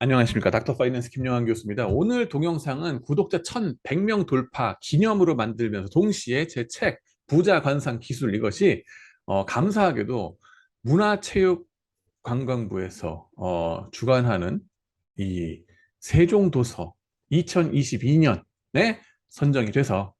안녕하십니까. 닥터 파이낸스 김영환 교수입니다. 오늘 동영상은 구독자 1100명 돌파 기념으로 만들면서 동시에 제 책 부자 관상 기술 이것이 감사하게도 문화체육관광부에서 주관하는 이 세종도서 2022년에 선정이 돼서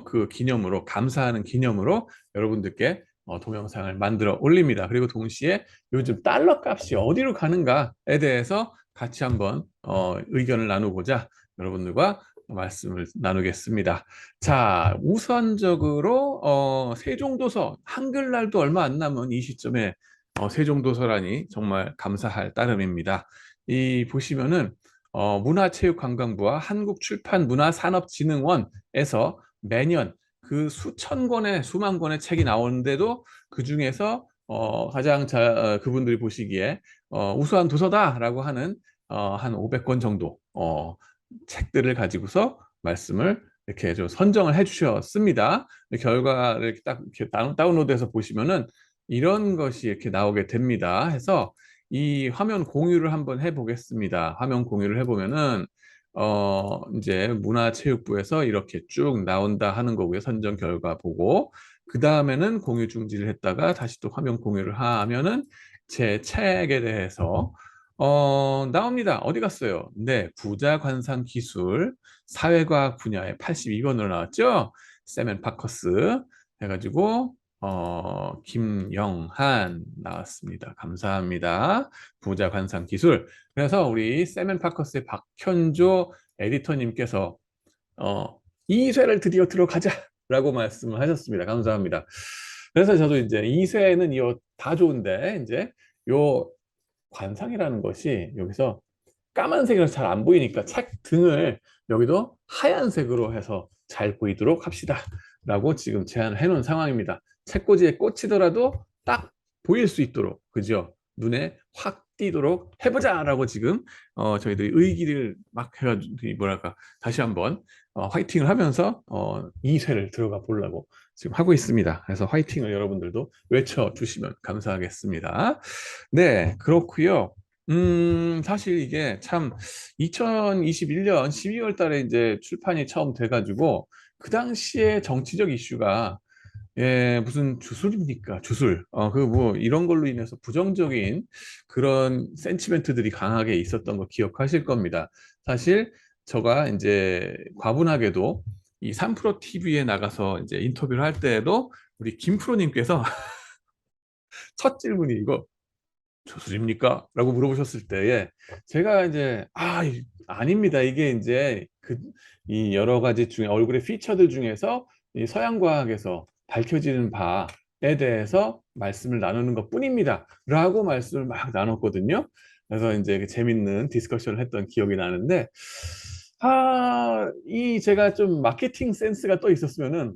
그 기념으로 감사하는 기념으로 여러분들께 동영상을 만들어 올립니다. 그리고 동시에 요즘 달러 값이 어디로 가는가에 대해서 같이 한번 의견을 나누고자 여러분들과 말씀을 나누겠습니다. 자, 우선적으로 세종도서 한글날도 얼마 안 남은 이 시점에 세종도서라니 정말 감사할 따름입니다. 이 보시면은 문화체육관광부와 한국출판문화산업진흥원에서 매년 그 수천 권의 수만 권의 책이 나오는데도 그 중에서 가장 그분들이 보시기에 우수한 도서다라고 하는 한 500권 정도 책들을 가지고서 말씀을 이렇게 좀 선정을 해주셨습니다. 결과를 이렇게 딱 이렇게 다운로드해서 보시면은 이런 것이 이렇게 나오게 됩니다. 해서 이 화면 공유를 한번 해보겠습니다. 화면 공유를 해보면은 이제 문화체육부에서 이렇게 쭉 나온다 하는 거고요. 선정 결과 보고 그 다음에는 공유 중지를 했다가 다시 또 화면 공유를 하면은 제 책에 대해서 나옵니다. 어디 갔어요? 네, 부자 관상 기술 사회과학 분야에 82번으로 나왔죠. 세멘 파커스 해가지고 김영한 나왔습니다. 감사합니다. 부자 관상 기술. 그래서 우리 세멘 파커스의 박현조 에디터님께서 어, 2쇄를 드디어 들어가자라고 말씀을 하셨습니다. 감사합니다. 그래서 저도 이제 2쇄는 이거 다 좋은데 이제 요 관상이라는 것이 여기서 까만색이라서 잘 안 보이니까 책 등을 여기도 하얀색으로 해서 잘 보이도록 합시다 라고 지금 제안을 해놓은 상황입니다. 책꽂이에 꽂히더라도 딱 보일 수 있도록, 그죠? 눈에 확 띄도록 해보자 라고 지금 저희들이 의기를 막 해가지고 뭐랄까 다시 한번 화이팅을 하면서 2쇄를 들어가 보려고 지금 하고 있습니다. 그래서 화이팅을 여러분들도 외쳐주시면 감사하겠습니다. 네, 그렇고요. 사실 이게 참 2021년 12월 달에 이제 출판이 처음 돼가지고 그 당시에 정치적 이슈가 무슨 주술입니까? 주술. 그 뭐 이런 걸로 인해서 부정적인 그런 센치멘트들이 강하게 있었던 거 기억하실 겁니다. 사실 제가 이제 과분하게도 이 3프로 TV에 나가서 이제 인터뷰를 할 때에도 우리 김프로님께서 첫 질문이 이거 조술입니까? 라고 물어보셨을 때에 제가 이제 아닙니다. 이게 이제 이 여러 가지 중에 얼굴의 피처들 중에서 이 서양 과학에서 밝혀지는 바에 대해서 말씀을 나누는 것 뿐입니다. 라고 말씀을 막 나눴거든요. 그래서 이제 그 재밌는 디스커션을 했던 기억이 나는데 이 제가 좀 마케팅 센스가 또 있었으면은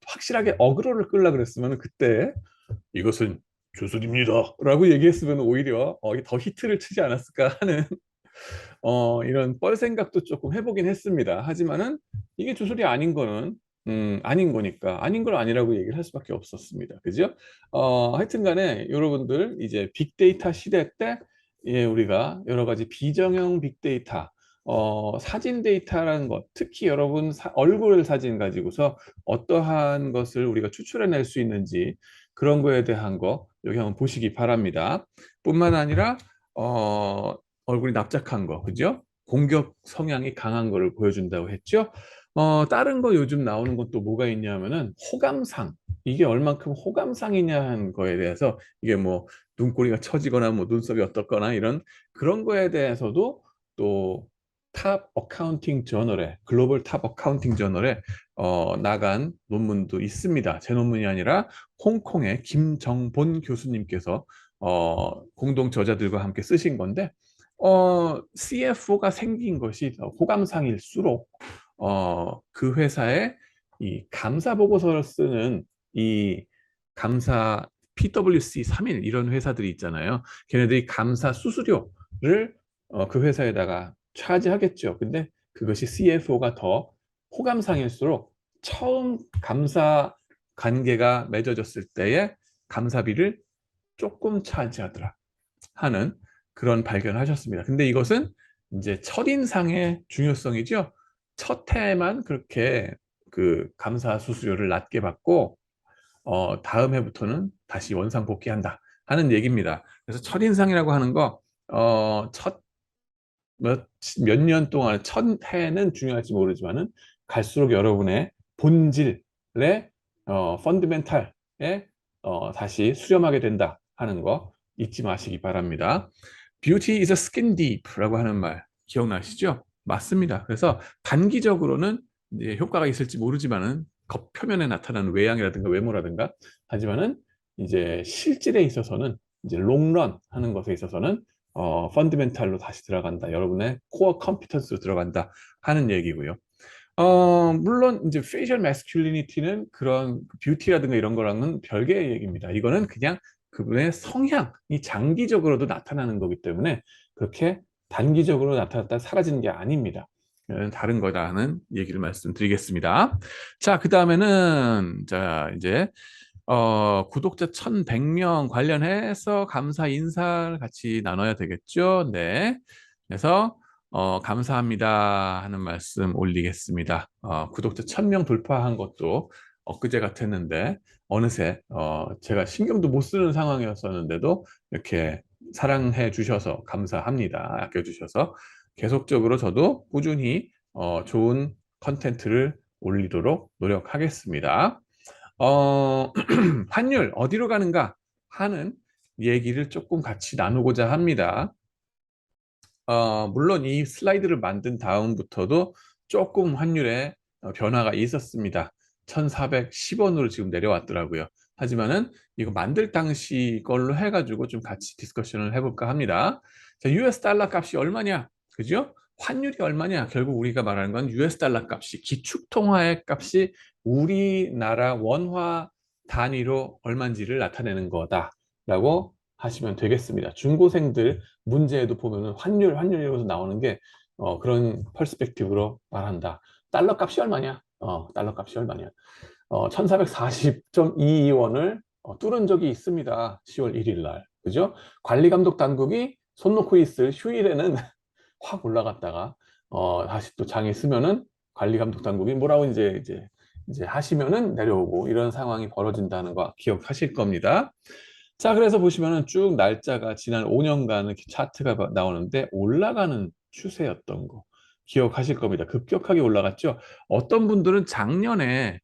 확실하게 어그로를 끌라 그랬으면은 그때 이것은 주술입니다 라고 얘기했으면 오히려 더 히트를 치지 않았을까 하는 이런 뻘 생각도 조금 해보긴 했습니다. 하지만은 이게 주술이 아닌 거는 아닌 거니까 아닌 걸 아니라고 얘기를 할 수밖에 없었습니다. 그죠? 하여튼 간에 여러분들 이제 빅데이터 시대 때 우리가 여러 가지 비정형 빅데이터 사진 데이터라는 것, 특히 여러분 얼굴 사진 가지고서 어떠한 것을 우리가 추출해낼 수 있는지 그런 거에 대한 거 여기 한번 보시기 바랍니다. 뿐만 아니라 얼굴이 납작한 거, 그죠? 공격 성향이 강한 거를 보여준다고 했죠. 다른 거 요즘 나오는 것도 뭐가 있냐면은 호감상. 이게 얼만큼 호감상이냐 는 거에 대해서 이게 뭐 눈꼬리가 처지거나 뭐 눈썹이 어떻거나 이런 그런 거에 대해서도 또 탑 어카운팅 저널에 글로벌 탑 어카운팅 저널에 나간 논문도 있습니다. 제 논문이 아니라 홍콩의 김정본 교수님께서 공동 저자들과 함께 쓰신 건데 CFO가 생긴 것이 호감상일수록 그 회사의 이 감사 보고서를 쓰는 이 감사 PwC 3일 이런 회사들이 있잖아요. 걔네들이 감사 수수료를 그 회사에다가 차지하겠죠. 근데 그것이 CFO가 더 호감상일수록 처음 감사 관계가 맺어졌을 때의 감사비를 조금 차지하더라 하는 그런 발견을 하셨습니다. 근데 이것은 이제 첫인상의 중요성이죠. 첫 해만 그렇게 그 감사 수수료를 낮게 받고 다음 해부터는 다시 원상복귀한다 하는 얘기입니다. 그래서 첫인상이라고 하는 거 첫 몇 년 동안 첫 해는 중요할지 모르지만은 갈수록 여러분의 본질의 펀드멘탈에 다시 수렴하게 된다 하는 거 잊지 마시기 바랍니다. Beauty is a skin deep라고 하는 말 기억나시죠? 맞습니다. 그래서 단기적으로는 이제 효과가 있을지 모르지만은 겉표면에 나타나는 외양이라든가 외모라든가 하지만은 이제 실질에 있어서는 이제 롱런 하는 것에 있어서는 펀드멘탈로 다시 들어간다. 여러분의 코어 컴피턴스로 들어간다 하는 얘기고요. 물론 이제 페이셜 매스큘리니티는 그런 뷰티라든가 이런 거랑은 별개의 얘기입니다. 이거는 그냥 그분의 성향이 장기적으로도 나타나는 거기 때문에 그렇게 단기적으로 나타났다 사라지는 게 아닙니다. 다른 거다 하는 얘기를 말씀드리겠습니다. 자, 그 다음에는 자 이제 구독자 1100명 관련해서 감사 인사를 같이 나눠야 되겠죠. 네. 그래서 감사합니다 하는 말씀 올리겠습니다. 구독자 1000명 돌파한 것도 엊그제 같았는데 어느새 제가 신경도 못 쓰는 상황이었었는데도 이렇게 사랑해 주셔서 감사합니다. 아껴주셔서 계속적으로 저도 꾸준히 좋은 컨텐츠를 올리도록 노력하겠습니다. 환율 어디로 가는가 하는 얘기를 조금 같이 나누고자 합니다. 물론 이 슬라이드를 만든 다음부터도 조금 환율에 변화가 있었습니다. 1410원으로 지금 내려왔더라고요. 하지만은 이거 만들 당시 걸로 해가지고 좀 같이 디스커션을 해볼까 합니다. 자, US 달러 값이 얼마냐? 그죠? 환율이 얼마냐? 결국 우리가 말하는 건 US 달러 값이 기축통화의 값이 우리나라 원화 단위로 얼마인지를 나타내는 거다라고 하시면 되겠습니다. 중고생들 문제에도 보면은 환율 이라서 나오는 게 그런 퍼스펙티브로 말한다. 달러 값이 얼마냐? 달러 값이 얼마냐? 1440.22원을 뚫은 적이 있습니다. 10월 1일 날. 그죠? 관리감독 당국이 손 놓고 있을 휴일에는 확 올라갔다가 다시 또 장에 쓰면은 관리감독 당국이 뭐라고 이제 하시면은 내려오고 이런 상황이 벌어진다는 거 기억하실 겁니다. 자, 그래서 보시면은 쭉 날짜가 지난 5년간 이렇게 차트가 나오는데 올라가는 추세였던 거 기억하실 겁니다. 급격하게 올라갔죠. 어떤 분들은 작년에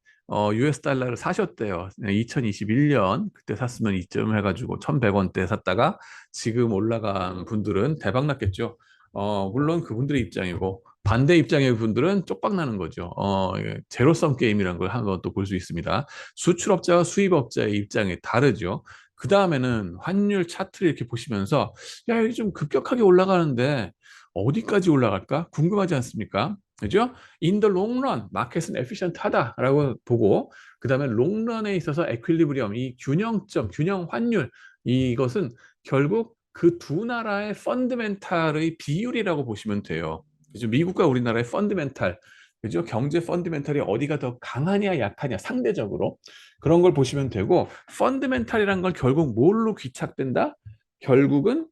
US 달러를 사셨대요. 2021년 그때 샀으면 이쯤 해가지고 1100원대 샀다가 지금 올라간 분들은 대박 났겠죠. 물론 그분들의 입장이고 반대 입장의 분들은 쪽박 나는 거죠. 제로섬 게임이라는 걸 한번 또 볼 수 있습니다. 수출업자와 수입업자의 입장이 다르죠. 그 다음에는 환율 차트를 이렇게 보시면서 야, 여기 좀 급격하게 올라가는데 어디까지 올라갈까? 궁금하지 않습니까? 그죠? In the long run, 마켓은 efficient하다라고 보고 그 다음에 롱런에 있어서 에퀄리브리엄, 이 균형점, 균형 환율 이것은 결국 그 두 나라의 펀드멘탈의 비율이라고 보시면 돼요. 그죠? 미국과 우리나라의 펀드멘탈, 그죠? 경제 펀드멘탈이 어디가 더 강하냐 약하냐 상대적으로 그런 걸 보시면 되고 펀드멘탈이란 걸 결국 뭘로 귀착된다? 결국은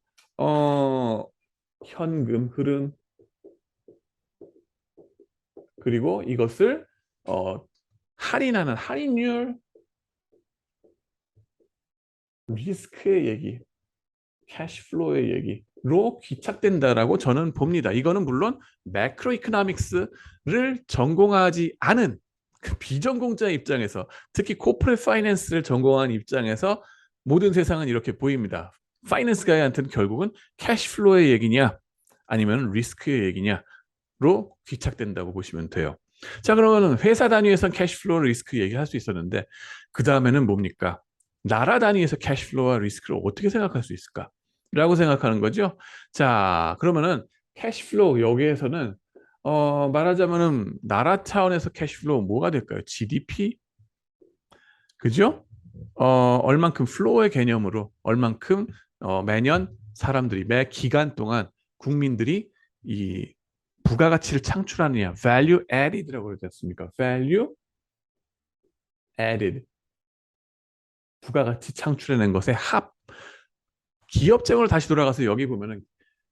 현금 흐름 그리고 이것을 할인하는 할인율 리스크의 얘기 캐시플로우의 얘기로 귀착된다라고 저는 봅니다. 이거는 물론 매크로 이코노믹스를 전공하지 않은 그 비전공자의 입장에서 특히 코퍼레이트 파이낸스를 전공한 입장에서 모든 세상은 이렇게 보입니다. 파이낸스 가이한테는 결국은 캐시플로우의 얘기냐 아니면 리스크의 얘기냐로 귀착된다고 보시면 돼요. 자, 그러면 회사 단위에서는 캐시플로우 리스크 얘기할 수 있었는데 그 다음에는 뭡니까? 나라 단위에서 캐시플로우와 리스크를 어떻게 생각할 수 있을까? 라고 생각하는 거죠. 자, 그러면은 캐시플로우 여기에서는 말하자면은 나라 차원에서 캐시플로우 뭐가 될까요? GDP? 그죠? 얼만큼 플로우의 개념으로 얼만큼 매년 사람들이 매 기간 동안 국민들이 이 부가가치를 창출하느냐 value added라고 그러지 않습니까? value added 부가가치 창출해낸 것의 합 기업 재무로 다시 돌아가서 여기 보면은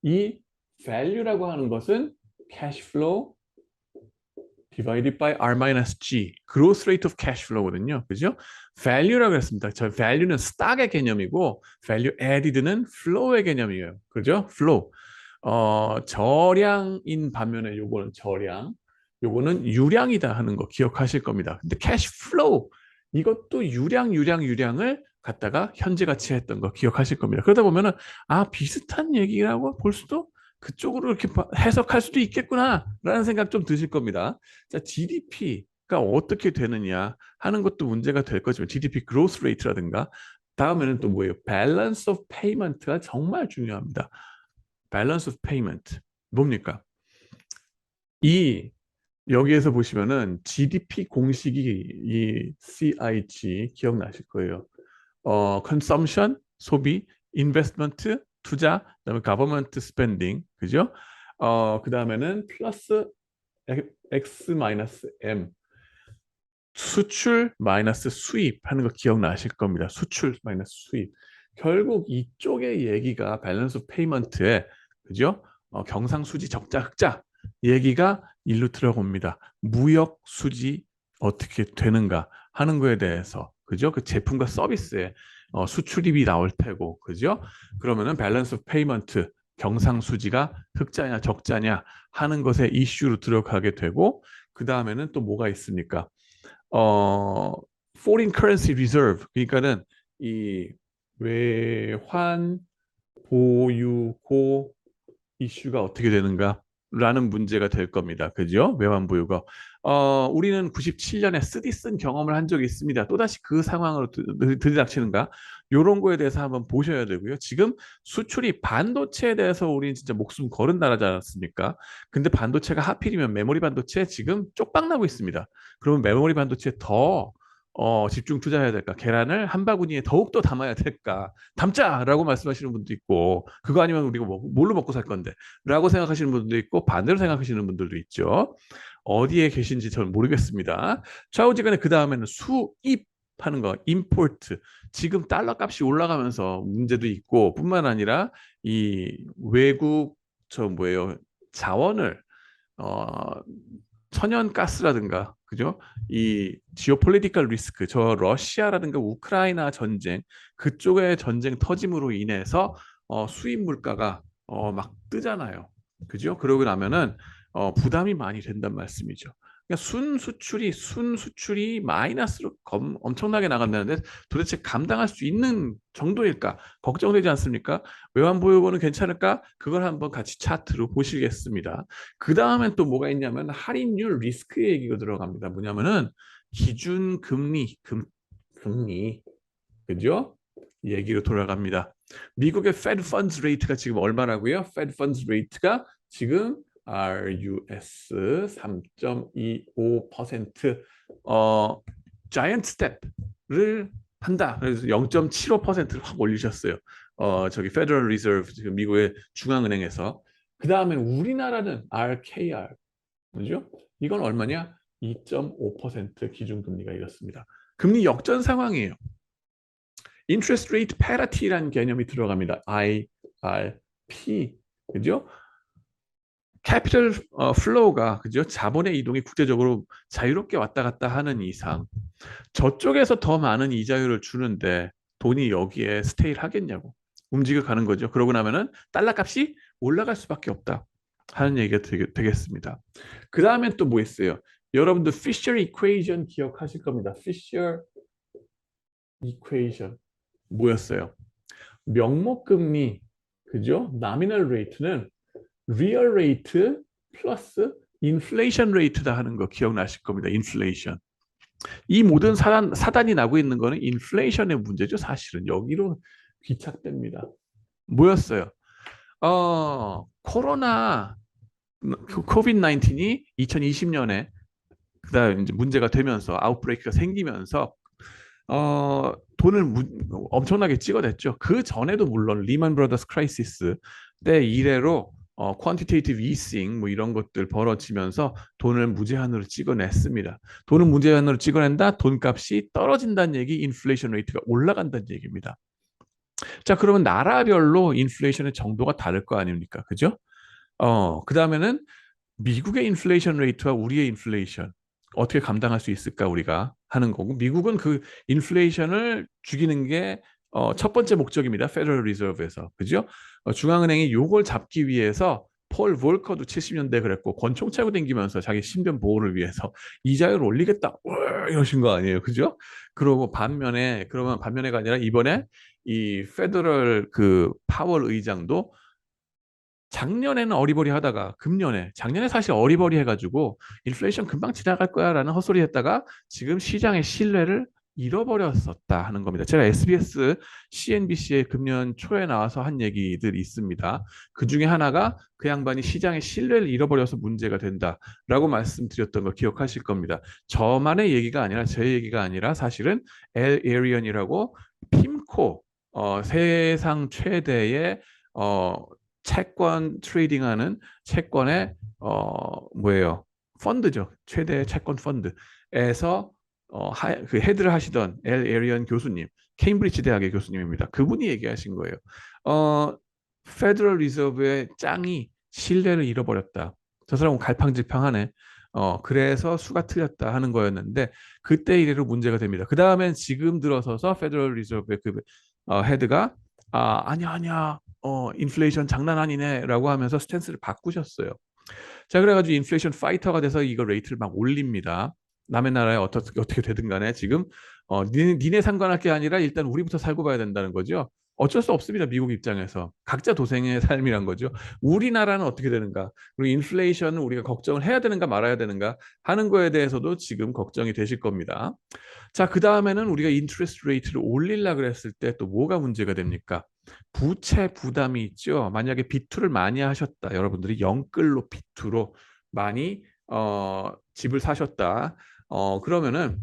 이 value라고 하는 것은 cash flow divided by R-G, growth rate of cash flow거든요. 그죠? value라고 했습니다. 저 value는 stock의 개념이고 value added는 flow의 개념이에요. 그죠? flow. 저량인 반면에 요거는 저량, 요거는 유량이다 하는 거 기억하실 겁니다. 근데 cash flow 이것도 유량을 갖다가 현재 가치 했던 거 기억하실 겁니다. 그러다 보면은 비슷한 얘기라고 볼 수도 그쪽으로 이렇게 해석할 수도 있겠구나라는 생각 좀 드실 겁니다. 자, GDP가 어떻게 되느냐 하는 것도 문제가 될 거지만 GDP growth rate라든가 다음에는 또 뭐예요? balance of payment가 정말 중요합니다. balance of payment 뭡니까? 이 여기에서 보시면은 GDP 공식이 이 CIG 기억나실 거예요. consumption 소비, investment 투자, 그다음에 government spending, 그죠? 그 다음에는 플러스 X 마이너스 M, 수출 마이너스 수입 하는 거 기억나실 겁니다. 수출 마이너스 수입. 결국 이쪽의 얘기가 밸런스 페이먼트에, 그죠? 경상수지 적자 흑자 얘기가 일로 들어옵니다. 무역 수지 어떻게 되는가 하는 거에 대해서, 그죠? 그 제품과 서비스에 수출입이 나올 테고, 그죠? 그러면은 밸런스 페이먼트 경상수지가 흑자냐 적자냐 하는 것에 이슈로 들어가게 되고, 그 다음에는 또 뭐가 있습니까? foreign currency reserve, 그러니까는 이 외환 보유고 이슈가 어떻게 되는가라는 문제가 될 겁니다. 그죠? 외환 보유고. 우리는 97년에 쓰디쓴 경험을 한 적이 있습니다. 또다시 그 상황으로 들이닥치는가? 이런 거에 대해서 한번 보셔야 되고요. 지금 수출이 반도체에 대해서 우리는 진짜 목숨 걸은 나라지 않았습니까? 근데 반도체가 하필이면 메모리 반도체 지금 쪽박나고 있습니다. 그러면 메모리 반도체에 더 집중 투자해야 될까? 계란을 한 바구니에 더욱더 담아야 될까? 담자라고 말씀하시는 분도 있고, 그거 아니면 우리가 뭘로 먹고 살 건데? 라고 생각하시는 분도 있고, 반대로 생각하시는 분들도 있죠. 어디에 계신지 저는 모르겠습니다. 좌우지간에 그 다음에는 수입 하는 거, 임포트. 지금 달러 값이 올라가면서 문제도 있고, 뿐만 아니라 이 외국 자원을 어, 천연가스라든가, 그죠? 이 지오폴리티컬 리스크, 저 러시아라든가 우크라이나 전쟁, 그쪽의 전쟁 터짐으로 인해서 수입 물가가 막 뜨잖아요. 그죠? 그러고 나면은 부담이 많이 된단 말씀이죠. 그러니까 순수출이 마이너스로 엄청나게 나간다는데 도대체 감당할 수 있는 정도일까? 걱정되지 않습니까? 외환보유고는 괜찮을까? 그걸 한번 같이 차트로 보시겠습니다. 그 다음엔 또 뭐가 있냐면 할인율 리스크 얘기가 들어갑니다. 뭐냐면은 기준금리, 금리, 그죠? 얘기로 돌아갑니다. 미국의 Fed Funds Rate가 지금 얼마라고요? Fed Funds Rate가 지금 RUS 3.25% 자이언트 스텝을 한다. 그래서 0.75%를 확 올리셨어요. 저기 Federal Reserve, 지금 미국의 중앙은행에서. 그 다음에 우리나라는 RKR, 그죠? 이건 얼마냐? 2.5% 기준금리가 이렇습니다. 금리 역전 상황이에요. Interest Rate Parity라는 개념이 들어갑니다. IRP, 그죠? 캐피털 플로우가, 그죠? 자본의 이동이 국제적으로 자유롭게 왔다 갔다 하는 이상 저쪽에서 더 많은 이자율을 주는데 돈이 여기에 스테이를 하겠냐고 움직여 가는 거죠. 그러고 나면은 달러 값이 올라갈 수밖에 없다 하는 얘기가 되겠습니다. 그 다음엔 또 뭐 있어요? 여러분들 Fisher Equation 기억하실 겁니다. Fisher Equation 뭐였어요? 명목금리, 그죠? Nominal Rate는 Real Rate 플러스 Inflation Rate다 하는 거 기억나실 겁니다. Inflation. 이 모든 사단이 나고 있는 거는 인플레이션의 문제죠. 사실은 여기로 귀착됩니다. 뭐였어요? 코로나 코비드 19이 2020년에 그다음 이제 문제가 되면서 아웃브레이크가 생기면서 돈을 엄청나게 찍어댔죠. 그 전에도 물론 리만 브라더스 크라이시스 때 이래로 퀀티테이티브 이싱 뭐 이런 것들 벌어지면서 돈을 무제한으로 찍어냈습니다. 돈을 무제한으로 찍어낸다, 돈값이 떨어진다는 얘기, 인플레이션 레이트가 올라간다는 얘기입니다. 자, 그러면 나라별로 인플레이션의 정도가 다를 거 아닙니까? 그죠? 그 다음에는 미국의 인플레이션 레이트와 우리의 인플레이션 어떻게 감당할 수 있을까 우리가 하는 거고 미국은 그 인플레이션을 죽이는 게 첫 번째 목적입니다. 페더럴 리저브에서 그죠? 중앙은행이 요걸 잡기 위해서 폴 볼커도 70년대 그랬고 권총 차고 댕기면서 자기 신변 보호를 위해서 이자율 올리겠다 이러신 거 아니에요, 그죠? 그러고 그러면 반면에가 아니라 이번에 이 페더럴 그 파월 의장도 작년에는 어리버리하다가 금년에 작년에 사실 어리버리해가지고 인플레이션 금방 지나갈 거야라는 헛소리 했다가 지금 시장의 신뢰를 잃어버렸었다 하는 겁니다. 제가 SBS, CNBC에 금년 초에 나와서 한 얘기들이 있습니다. 그 중에 하나가 그 양반이 시장의 신뢰를 잃어버려서 문제가 된다라고 말씀드렸던 거 기억하실 겁니다. 저만의 얘기가 아니라 제 얘기가 아니라 사실은 엘 에리언이라고 핌코 세상 최대의 어, 채권 트레이딩하는 채권의 뭐예요? 펀드죠. 최대 채권 펀드에서 그 헤드를 하시던 엘 에리언 교수님, 케임브리지 대학의 교수님입니다. 그분이 얘기하신 거예요. 어, 페더럴 리저브의 짱이 신뢰를 잃어버렸다. 저 사람은 갈팡질팡하네. 그래서 수가 틀렸다 하는 거였는데 그때 이래로 문제가 됩니다. 그 다음엔 지금 들어서서 페더럴 리저브의 그 헤드가 아니야 아니야 인플레이션 장난 아니네라고 하면서 스탠스를 바꾸셨어요. 자, 그래가지고 인플레이션 파이터가 돼서 이거 레이트를 막 올립니다. 남의 나라에 어떻게 되든 간에 지금 니네 상관할 게 아니라 일단 우리부터 살고 봐야 된다는 거죠. 어쩔 수 없습니다. 미국 입장에서. 각자 도생의 삶이란 거죠. 우리나라는 어떻게 되는가? 그리고 인플레이션은 우리가 걱정을 해야 되는가 말아야 되는가 하는 거에 대해서도 지금 걱정이 되실 겁니다. 자, 그 다음에는 우리가 인트레스트 레이트를 올리려 그랬을 때 또 뭐가 문제가 됩니까? 부채 부담이 있죠. 만약에 비투를 많이 하셨다. 여러분들이 영끌로 비투로 많이 집을 사셨다. 그러면은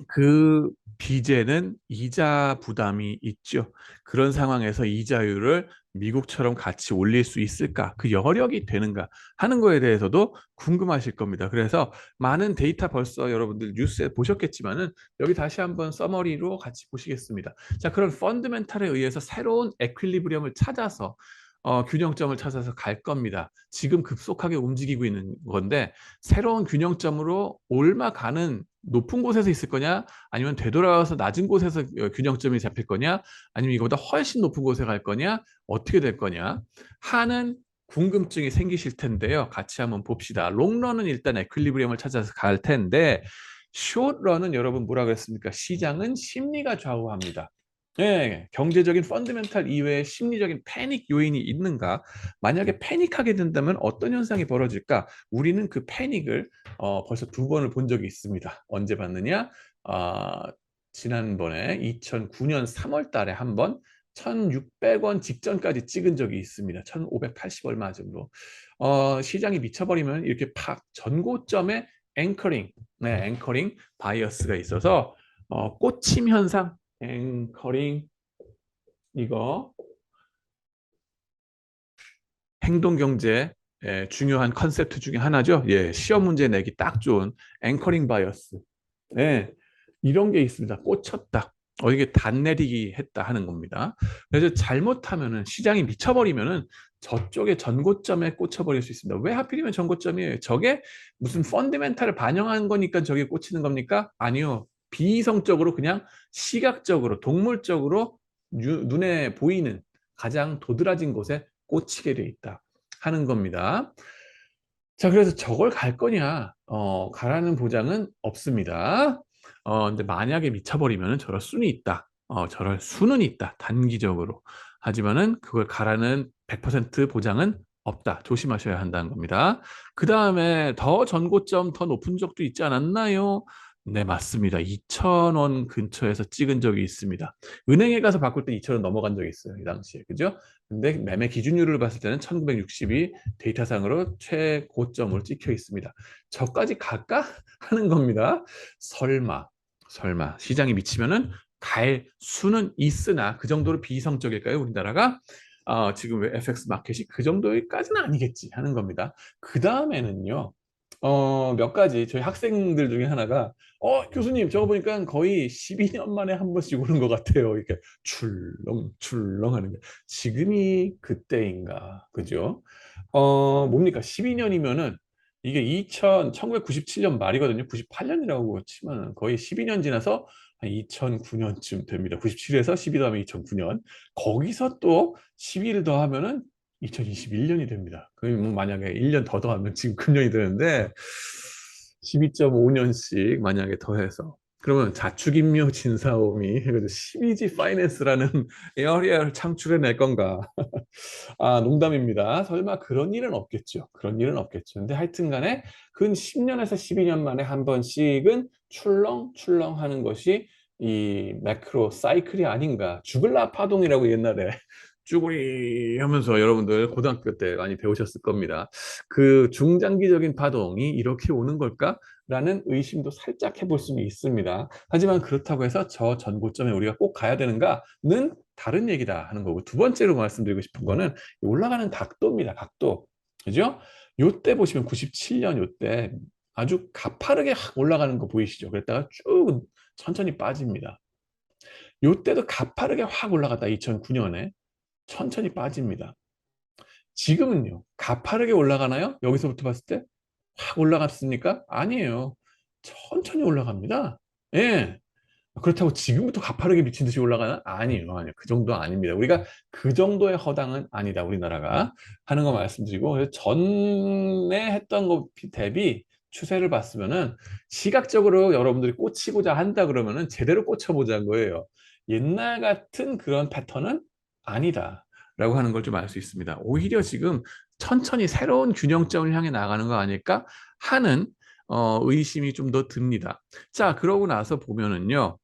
그 빚에는 이자 부담이 있죠. 그런 상황에서 이자율을 미국처럼 같이 올릴 수 있을까? 그 여력이 되는가 하는 거에 대해서도 궁금하실 겁니다. 그래서 많은 데이터 벌써 여러분들 뉴스에 보셨겠지만은 여기 다시 한번 서머리로 같이 보시겠습니다. 자, 그런 펀드멘탈에 의해서 새로운 에퀄리브리엄을 찾아서 균형점을 찾아서 갈 겁니다. 지금 급속하게 움직이고 있는 건데 새로운 균형점으로 올라가는 높은 곳에서 있을 거냐 아니면 되돌아와서 낮은 곳에서 균형점이 잡힐 거냐 아니면 이거보다 훨씬 높은 곳에 갈 거냐 어떻게 될 거냐 하는 궁금증이 생기실 텐데요. 같이 한번 봅시다. 롱런은 일단 에퀄리브리엄을 찾아서 갈 텐데 숏런은 여러분 뭐라 그랬습니까? 시장은 심리가 좌우합니다. 네, 경제적인 펀드멘탈 이외에 심리적인 패닉 요인이 있는가? 만약에 패닉하게 된다면 어떤 현상이 벌어질까? 우리는 그 패닉을 벌써 두 번을 본 적이 있습니다. 언제 봤느냐? 지난번에 2009년 3월 달에 한 번 1,600원 직전까지 찍은 적이 있습니다. 1,580 얼마 정도. 시장이 미쳐버리면 이렇게 팍 전고점에 앵커링, 네, 앵커링 바이어스가 있어서 꽂힘 현상, 앵커링 이거 행동경제 중요한 컨셉트 중에 하나죠. 예, 시험 문제 내기 딱 좋은 앵커링 바이어스. 네, 이런 게 있습니다. 꽂혔다. 이게 단내리기 했다 하는 겁니다. 그래서 잘못하면은 시장이 미쳐버리면은 저쪽에 전고점에 꽂혀버릴 수 있습니다. 왜 하필이면 전고점이에요? 저게 무슨 펀드멘탈을 반영한 거니까 저게 꽂히는 겁니까? 아니요. 비이성적으로 그냥 시각적으로 동물적으로 눈에 보이는 가장 도드라진 곳에 꽂히게 돼 있다 하는 겁니다. 자, 그래서 저걸 갈 거냐? 가라는 보장은 없습니다. 근데 만약에 미쳐버리면 저럴 수는 있다. 저럴 수는 있다. 단기적으로. 하지만은 그걸 가라는 100% 보장은 없다. 조심하셔야 한다는 겁니다. 그 다음에 더 전고점 더 높은 적도 있지 않았나요? 네, 맞습니다. 2,000원 근처에서 찍은 적이 있습니다. 은행에 가서 바꿀 때 2,000원 넘어간 적이 있어요. 이 당시에. 그죠? 근데 매매 기준율을 봤을 때는 1960이 데이터상으로 최고점으로 찍혀 있습니다. 저까지 갈까? 하는 겁니다. 설마 시장이 미치면은 갈 수는 있으나 그 정도로 비이성적일까요? 우리나라가? 지금 왜 FX 마켓이 그 정도까지는 아니겠지 하는 겁니다. 그 다음에는요. 몇 가지 저희 학생들 중에 하나가 교수님 저거 보니까 거의 12년 만에 한 번씩 오는 것 같아요. 이렇게 출렁출렁 하는 게 지금이 그때인가 그죠? 뭡니까 12년이면은 이게 1997년 말이거든요. 98년이라고 치면 거의 12년 지나서 한 2009년쯤 됩니다. 97에서 12 더하면 2009년 거기서 또 12를 더하면은 2021년이 됩니다. 그럼 뭐 만약에 1년 더 더하면 지금 금년이 되는데 12.5년씩 만약에 더해서 그러면 자축인묘 진사오미 12G 파이낸스라는 에어리어를 창출해낼 건가? 아, 농담입니다. 설마 그런 일은 없겠죠. 그런 일은 없겠죠. 근데 하여튼 간에 근 10년에서 12년 만에 한 번씩은 출렁출렁 하는 것이 이 매크로 사이클이 아닌가. 주글라 파동이라고 옛날에 쭈구리 하면서 여러분들 고등학교 때 많이 배우셨을 겁니다. 그 중장기적인 파동이 이렇게 오는 걸까? 라는 의심도 살짝 해볼 수는 있습니다. 하지만 그렇다고 해서 저 전고점에 우리가 꼭 가야 되는가는 다른 얘기다 하는 거고 두 번째로 말씀드리고 싶은 거는 올라가는 각도입니다. 각도. 그죠? 요때 보시면 97년 요때 아주 가파르게 확 올라가는 거 보이시죠? 그랬다가 쭉 천천히 빠집니다. 요때도 가파르게 확 올라갔다 2009년에 천천히 빠집니다. 지금은요. 가파르게 올라가나요? 여기서부터 봤을 때 확 올라갔습니까? 아니에요. 천천히 올라갑니다. 예. 그렇다고 지금부터 가파르게 미친 듯이 올라가나? 아니에요. 아니에요. 그 정도 아닙니다. 우리가 그 정도의 허당은 아니다. 우리나라가 하는 거 말씀드리고 그래서 전에 했던 것 대비 추세를 봤으면은 시각적으로 여러분들이 꽂히고자 한다 그러면은 제대로 꽂혀보자는 거예요. 옛날 같은 그런 패턴은 아니다. 라고 하는 걸 좀 알 수 있습니다. 오히려 지금 천천히 새로운 균형점을 향해 나가는 거 아닐까 하는 의심이 좀 더 듭니다. 자, 그러고 나서 보면은요.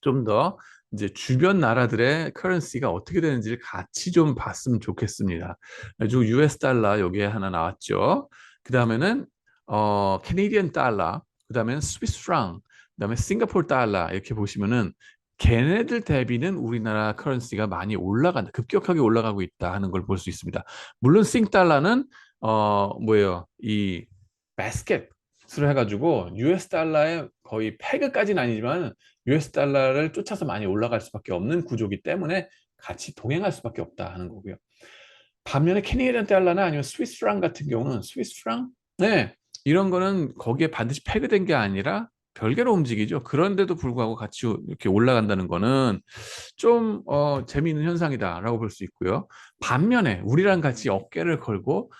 좀 더 이제 주변 나라들의 커런시가 어떻게 되는지를 같이 좀 봤으면 좋겠습니다. 주 US 달러 여기에 하나 나왔죠. 그 다음에는 캐네디언 달러, 그 다음에는 스위스 프랑, 그 다음에 싱가포르 달러 이렇게 보시면은 걔네들 대비는 우리나라 커런시가 많이 올라간다, 급격하게 올라가고 있다 하는 걸 볼 수 있습니다. 물론 싱 달러는 뭐예요? 이 바스켓으로 해가지고 US 달러의 거의 패그까지는 아니지만 US 달러를 쫓아서 많이 올라갈 수밖에 없는 구조기 때문에 같이 동행할 수밖에 없다 하는 거고요. 반면에 캐네디언 달러나 아니면 스위스 프랑 같은 경우는 스위스 프랑 네, 이런 거는 거기에 반드시 패그된 게 아니라 별개로 움직이죠. 그런데도 불구하고 같이 이렇게 올라간다는 거는 좀 재미있는 현상이다라고 볼 수 있고요. 반면에 우리랑 같이 어깨를 걸고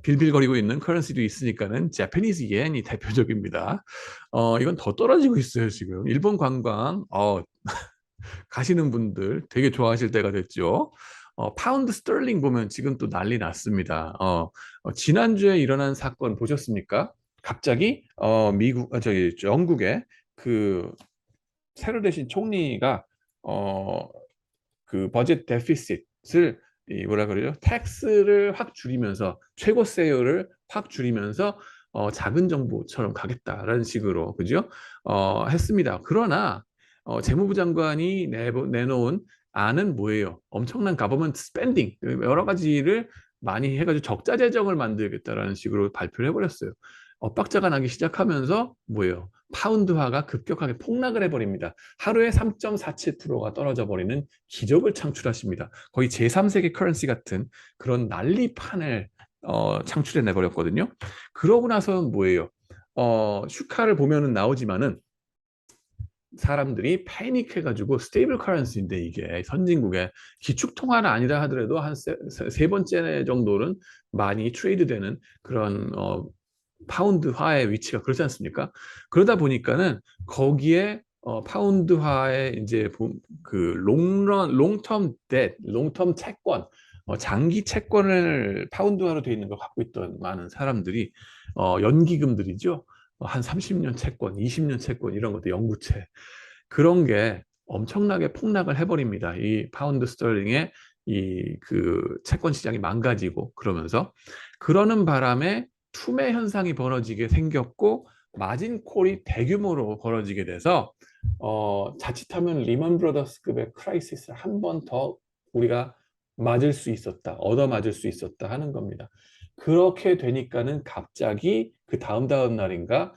빌빌거리고 있는 커런시도 있으니까는 재패니즈 엔이 대표적입니다. 이건 더 떨어지고 있어요, 지금. 일본 관광 가시는 분들 되게 좋아하실 때가 됐죠. 파운드 스털링 보면 지금 또 난리 났습니다. 지난주에 일어난 사건 보셨습니까? 갑자기 저기 영국의 그 새로 되신 총리가 어, 그 버젯 데피시트를 뭐라 그러죠? 텍스를 확 줄이면서 최고세율을 확 줄이면서 작은 정부처럼 가겠다라는 식으로 그죠? 했습니다. 그러나 재무부 장관이 내놓은 안은 뭐예요? 엄청난 가버먼트 스pen딩 여러 가지를 많이 해가지고 적자 재정을 만들겠다라는 식으로 발표를 해버렸어요. 엇박자가 나기 시작하면서 뭐예요? 파운드화가 급격하게 폭락을 해버립니다. 하루에 3.47%가 떨어져 버리는 기적을 창출하십니다. 거의 제3세계 커런시 같은 그런 난리판을 창출해 내버렸거든요. 그러고 나서는 뭐예요? 슈카를 보면은 나오지만은 사람들이 패닉해가지고 스테이블 커런시인데 이게 선진국의 기축통화는 아니라 하더라도 한 세 번째 정도는 많이 트레이드되는 그런 파운드화의 위치가 그렇지 않습니까? 그러다 보니까는 거기에 파운드화의 이제 그 롱텀 뎃, 롱텀 채권, 장기 채권을 파운드화로 되어 있는 걸 갖고 있던 많은 사람들이 연기금들이죠. 한 30년 채권, 20년 채권 이런 것도 영구채 그런 게 엄청나게 폭락을 해버립니다. 이 파운드 스터링의 이 그 채권 시장이 망가지고 그러면서 그러는 바람에 투매 현상이 벌어지게 생겼고 마진콜이 대규모로 벌어지게 돼서 자칫하면 리먼 브러더스급의 크라이시스를 한 번 더 우리가 맞을 수 있었다, 얻어 맞을 수 있었다 하는 겁니다. 그렇게 되니까는 갑자기 그 다음 날인가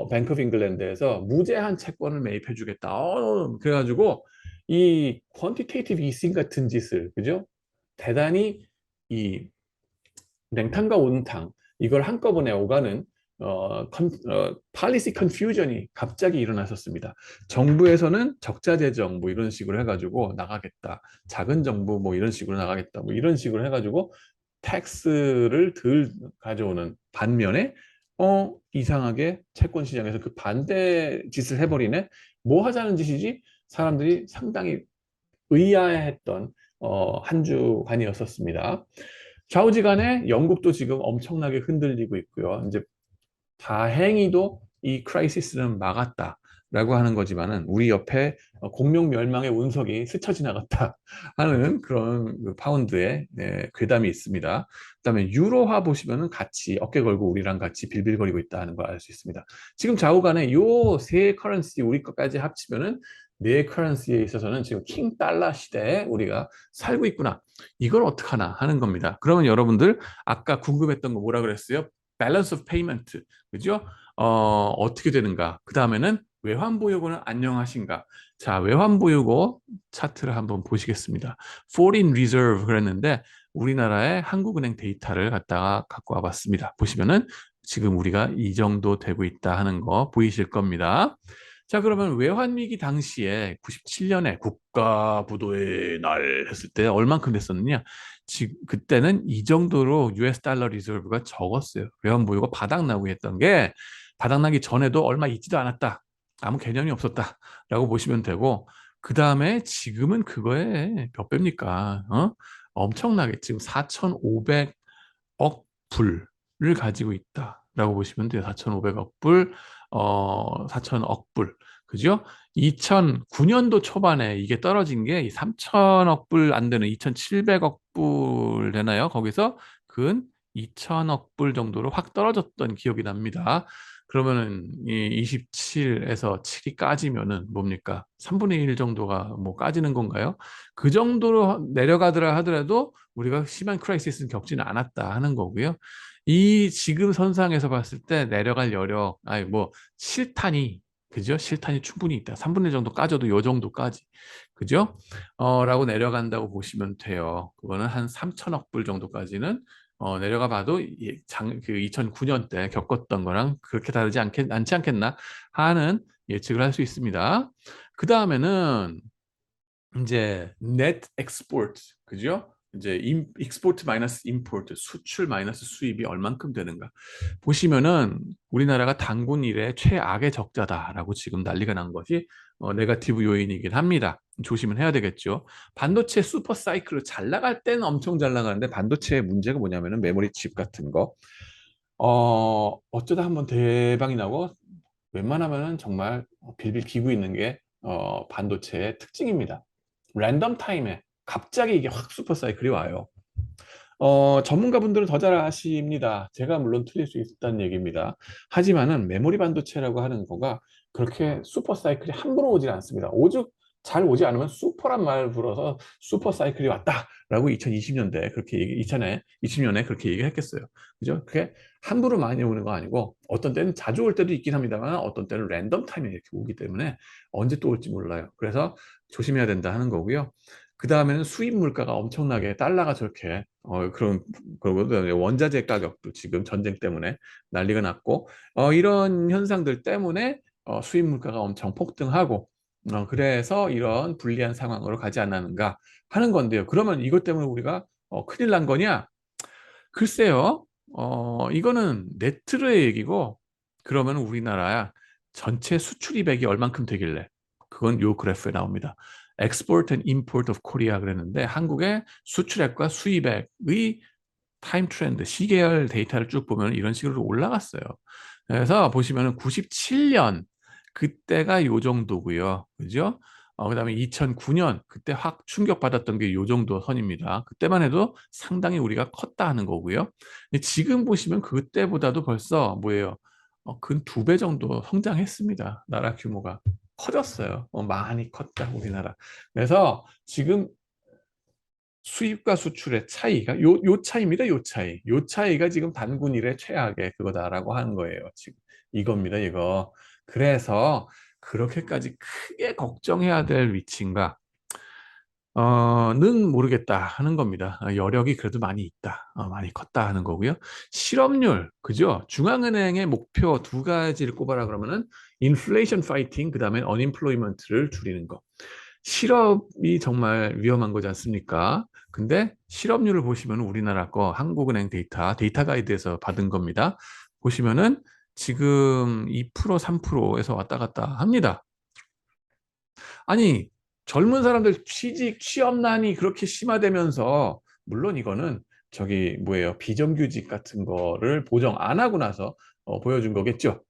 뱅크 오브 잉글랜드에서 무제한 채권을 매입해 주겠다. 그래가지고 이 퀀티테이티브 이싱 같은 짓을, 그죠? 대단히 이 냉탕과 온탕 이걸 한꺼번에 오가는 팔리시 컨퓨전이 갑자기 일어났었습니다. 정부에서는 적자 재정 뭐 이런 식으로 해가지고 나가겠다. 작은 정부 뭐 이런 식으로 나가겠다. 뭐 이런 식으로 해가지고 텍스를 덜 가져오는 반면에 이상하게 채권 시장에서 그 반대 짓을 해버리네. 뭐 하자는 짓이지? 사람들이 상당히 의아해했던 한 주간이었었습니다. 좌우지간에 영국도 지금 엄청나게 흔들리고 있고요. 이제 다행히도 이 크라이시스는 막았다라고 하는 거지만은 우리 옆에 공룡 멸망의 운석이 스쳐 지나갔다 하는 그런 그 파운드의 괴담이 있습니다. 그다음에 유로화 보시면은 같이 어깨 걸고 우리랑 같이 빌빌거리고 있다 하는 걸 알 수 있습니다. 지금 좌우간에 요 세 커런시 우리 것까지 합치면은 네 커런시에 있어서는 지금 킹 달러 시대에 우리가 살고 있구나. 이걸 어떡하나 하는 겁니다. 그러면 여러분들 아까 궁금했던 거 뭐라 그랬어요? 밸런스 오브 페이먼트. 그죠? 어떻게 되는가? 그 다음에는 외환보유고는 안녕하신가? 자, 외환보유고 차트를 한번 보시겠습니다. Foreign Reserve 그랬는데 우리나라의 한국은행 데이터를 갖다가 갖고 와봤습니다. 보시면은 지금 우리가 이 정도 되고 있다 하는 거 보이실 겁니다. 자, 그러면 외환위기 당시에 97년에 국가부도의 날 했을 때 얼만큼 됐었느냐? 지금 그때는 이 정도로 US 달러 리저브가 적었어요. 외환보유가 바닥나고 했던 게 바닥나기 전에도 얼마 있지도 않았다. 아무 개념이 없었다라고 보시면 되고 그 다음에 지금은 그거에 몇 배입니까? 엄청나게 지금 4,500억 불을 가지고 있다라고 보시면 돼요. 4,500억 불, 4,000억 불. 그죠? 2009년도 초반에 이게 떨어진 게 3천억 불 안 되는 2,700억 불 되나요? 거기서 근 2천억 불 정도로 확 떨어졌던 기억이 납니다. 그러면은 이 27에서 7이 까지면은 뭡니까? 3분의 1 정도가 뭐 까지는 건가요? 그 정도로 내려가더라 하더라도 우리가 심한 크라이시스는 겪지는 않았다 하는 거고요. 이 지금 선상에서 봤을 때 내려갈 여력, 아니 뭐 실탄이 그죠? 실탄이 충분히 있다. 3분의 1 정도 까져도 요 정도까지. 그죠? 라고 내려간다고 보시면 돼요. 그거는 한 3천억 불 정도까지는 내려가 봐도 그 2009년 때 겪었던 거랑 그렇게 다르지 않지 않겠나 하는 예측을 할 수 있습니다. 그 다음에는 이제 net export, 그죠? 이제 export 마이너스 import, 수출 마이너스 수입이 얼만큼 되는가. 보시면은 우리나라가 단군 이래 최악의 적자다라고 지금 난리가 난 것이 네거티브 요인이긴 합니다. 조심은 해야 되겠죠. 반도체 슈퍼 사이클로 잘 나갈 때는 엄청 잘 나가는데 반도체의 문제가 뭐냐면은 메모리 칩 같은 거 어쩌다 한번 대박이 나고 웬만하면은 정말 빌빌 기고 있는 게 반도체의 특징입니다. 랜덤 타임에 갑자기 이게 확 슈퍼 사이클이 와요. 전문가분들은 더 잘 아십니다. 제가 물론 틀릴 수 있다는 얘기입니다. 하지만은 메모리 반도체라고 하는 거가 그렇게 슈퍼 사이클이 함부로 오질 않습니다. 오죽 잘 오지 않으면 슈퍼란 말을 불어서 슈퍼 사이클이 왔다라고 2020년대 그렇게 2020년에 그렇게 얘기했겠어요. 그죠? 그게 함부로 많이 오는 거 아니고 어떤 때는 자주 올 때도 있긴 합니다만 어떤 때는 랜덤 타임에 이렇게 오기 때문에 언제 또 올지 몰라요. 그래서 조심해야 된다 하는 거고요. 그 다음에는 수입 물가가 엄청나게 달러가 저렇게 그런 그거보다 원자재 가격도 지금 전쟁 때문에 난리가 났고 이런 현상들 때문에 수입 물가가 엄청 폭등하고 그래서 이런 불리한 상황으로 가지 않았는가 하는 건데요. 그러면 이것 때문에 우리가 큰일 난 거냐? 글쎄요. 이거는 네트로의 얘기고 그러면 우리나라 전체 수출입액이 얼만큼 되길래 그건 요 그래프에 나옵니다. Export and Import of Korea 그랬는데 한국의 수출액과 수입액의 타임 트렌드, 시계열 데이터를 쭉 보면 이런 식으로 올라갔어요. 그래서 보시면은 97년 그때가 요 정도고요. 그죠? 그다음에 2009년 그때 확 충격받았던 게 요 정도 선입니다. 그때만 해도 상당히 우리가 컸다 하는 거고요. 근데 지금 보시면 그때보다도 벌써 뭐예요? 근 2배 정도 성장했습니다. 나라 규모가 커졌어요. 많이 컸다 우리나라. 그래서 지금 수입과 수출의 차이가 요 차이입니다. 요 차이. 요 차이가 지금 단군 일의 최악의 그거다라고 하는 거예요. 지금 이겁니다. 이거. 그래서 그렇게까지 크게 걱정해야 될 위치인가? 는 모르겠다 하는 겁니다. 여력이 그래도 많이 있다. 많이 컸다 하는 거고요. 실업률, 그죠? 중앙은행의 목표 두 가지를 꼽아라 그러면은 인플레이션 파이팅, 그다음에 언임플로이먼트를 줄이는 거. 실업이 정말 위험한 거지 않습니까? 근데 실업률을 보시면 우리나라 거 한국은행 데이터 가이드에서 받은 겁니다. 보시면은 지금 2% 3%에서 왔다 갔다 합니다. 아니, 젊은 사람들 취업난이 그렇게 심화되면서, 물론 이거는 저기 뭐예요, 비정규직 같은 거를 보정 안 하고 나서 보여준 거겠죠.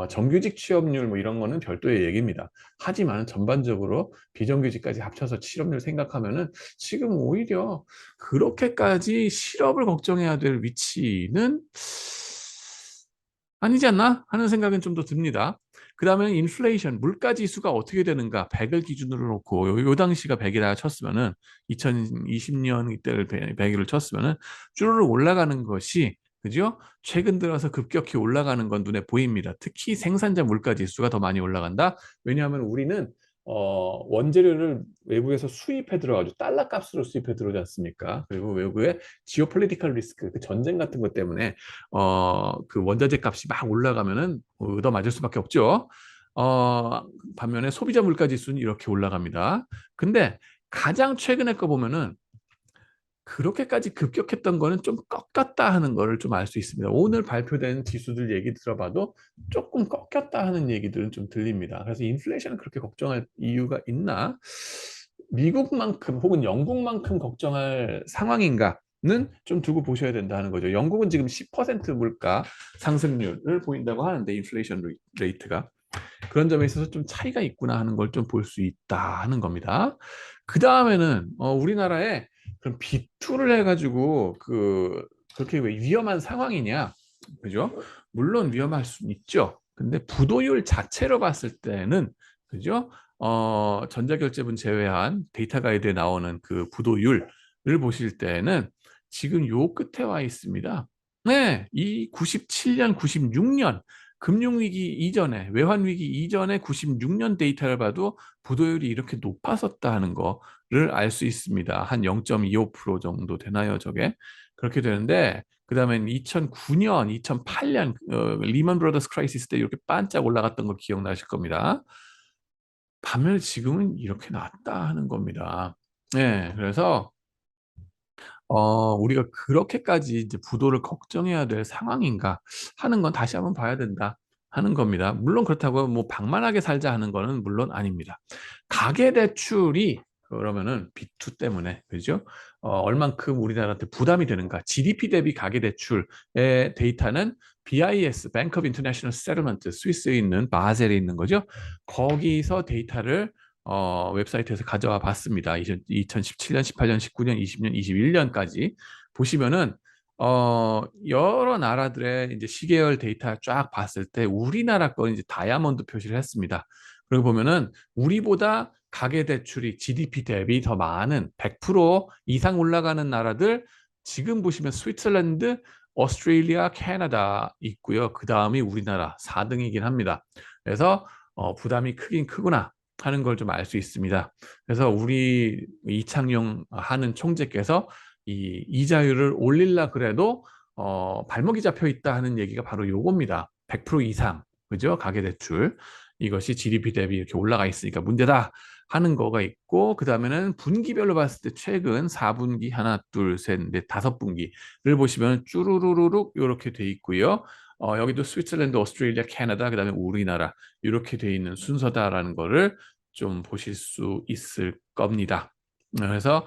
정규직 취업률 뭐 이런 거는 별도의 얘기입니다. 하지만 전반적으로 비정규직까지 합쳐서 취업률 생각하면은 지금 오히려 그렇게까지 실업을 걱정해야 될 위치는 아니지 않나 하는 생각은 좀 더 듭니다. 그 다음에 인플레이션, 물가 지수가 어떻게 되는가, 100을 기준으로 놓고 요 당시가 100이라 쳤으면은 2020년 이때를 100을 쳤으면은 쭈르륵 올라가는 것이, 그죠? 최근 들어서 급격히 올라가는 건 눈에 보입니다. 특히 생산자 물가 지수가 더 많이 올라간다. 왜냐하면 우리는 원재료를 외국에서 수입해 들어가지고 달러 값으로 수입해 들어오지 않습니까? 그리고 외국의 지오폴리티컬 리스크, 그 전쟁 같은 것 때문에 그 원자재 값이 막 올라가면은 얻어 맞을 수밖에 없죠. 반면에 소비자 물가 지수는 이렇게 올라갑니다. 근데 가장 최근에 거 보면은 그렇게까지 급격했던 거는 좀 꺾였다 하는 거를 좀 알 수 있습니다. 오늘 발표된 지수들 얘기 들어봐도 조금 꺾였다 하는 얘기들은 좀 들립니다. 그래서 인플레이션은 그렇게 걱정할 이유가 있나? 미국만큼 혹은 영국만큼 걱정할 상황인가는 좀 두고 보셔야 된다 하는 거죠. 영국은 지금 10% 물가 상승률을 보인다고 하는데, 인플레이션 레이트가 그런 점에 있어서 좀 차이가 있구나 하는 걸 좀 볼 수 있다 하는 겁니다. 그 다음에는 우리나라에 그럼 비투를 해가지고 그렇게 왜 위험한 상황이냐, 그죠? 물론 위험할 수는 있죠. 근데 부도율 자체로 봤을 때는, 그죠? 전자결제분 제외한 데이터 가이드에 나오는 그 부도율을 보실 때는 지금 요 끝에 와 있습니다. 네, 이 97년, 96년 금융위기 이전에, 외환위기 이전에 96년 데이터를 봐도 부도율이 이렇게 높았었다 하는 거를 알 수 있습니다. 한 0.25% 정도 되나요, 저게? 그렇게 되는데, 그 다음에 2009년, 2008년 리먼 브라더스 크라이시스 때 이렇게 반짝 올라갔던 거 기억나실 겁니다. 반면에 지금은 이렇게 낮다 하는 겁니다. 네, 그래서 우리가 그렇게까지 이제 부도를 걱정해야 될 상황인가 하는 건 다시 한번 봐야 된다 하는 겁니다. 물론 그렇다고 뭐 방만하게 살자 하는 거는 물론 아닙니다. 가계대출이 그러면은 B2 때문에, 그죠? 얼만큼 우리나라한테 부담이 되는가? GDP 대비 가계대출의 데이터는 BIS, Bank of International Settlement, 스위스에 있는 바젤에 있는 거죠. 거기서 데이터를 웹사이트에서 가져와 봤습니다. 2017년, 18년, 19년, 20년, 21년까지 보시면은 여러 나라들의 이제 시계열 데이터 쫙 봤을 때 우리나라 거 이제 다이아몬드 표시를 했습니다. 그리고 보면은 우리보다 가계대출이 GDP 대비 더 많은 100% 이상 올라가는 나라들, 지금 보시면 스위tzerlän드, 오스트레일리아, 캐나다 있고요. 그 다음이 우리나라 4등이긴 합니다. 그래서 부담이 크긴 크구나 하는 걸 좀 알 수 있습니다. 그래서 우리 이창용 하는 총재께서 이 이자율을 올릴라 그래도 발목이 잡혀 있다 하는 얘기가 바로 요겁니다. 100% 이상, 그죠? 가계대출 이것이 GDP 대비 이렇게 올라가 있으니까 문제다 하는 거가 있고, 그 다음에는 분기별로 봤을 때 최근 4분기 하나, 둘, 셋, 넷, 5분기를 보시면 쭈루루루룩 이렇게 돼 있고요. 여기도 스위tzerlän드, 오스트레일리아, 캐나다, 그 다음에 우리나라 이렇게 돼 있는 순서다라는 거를 좀 보실 수 있을 겁니다. 그래서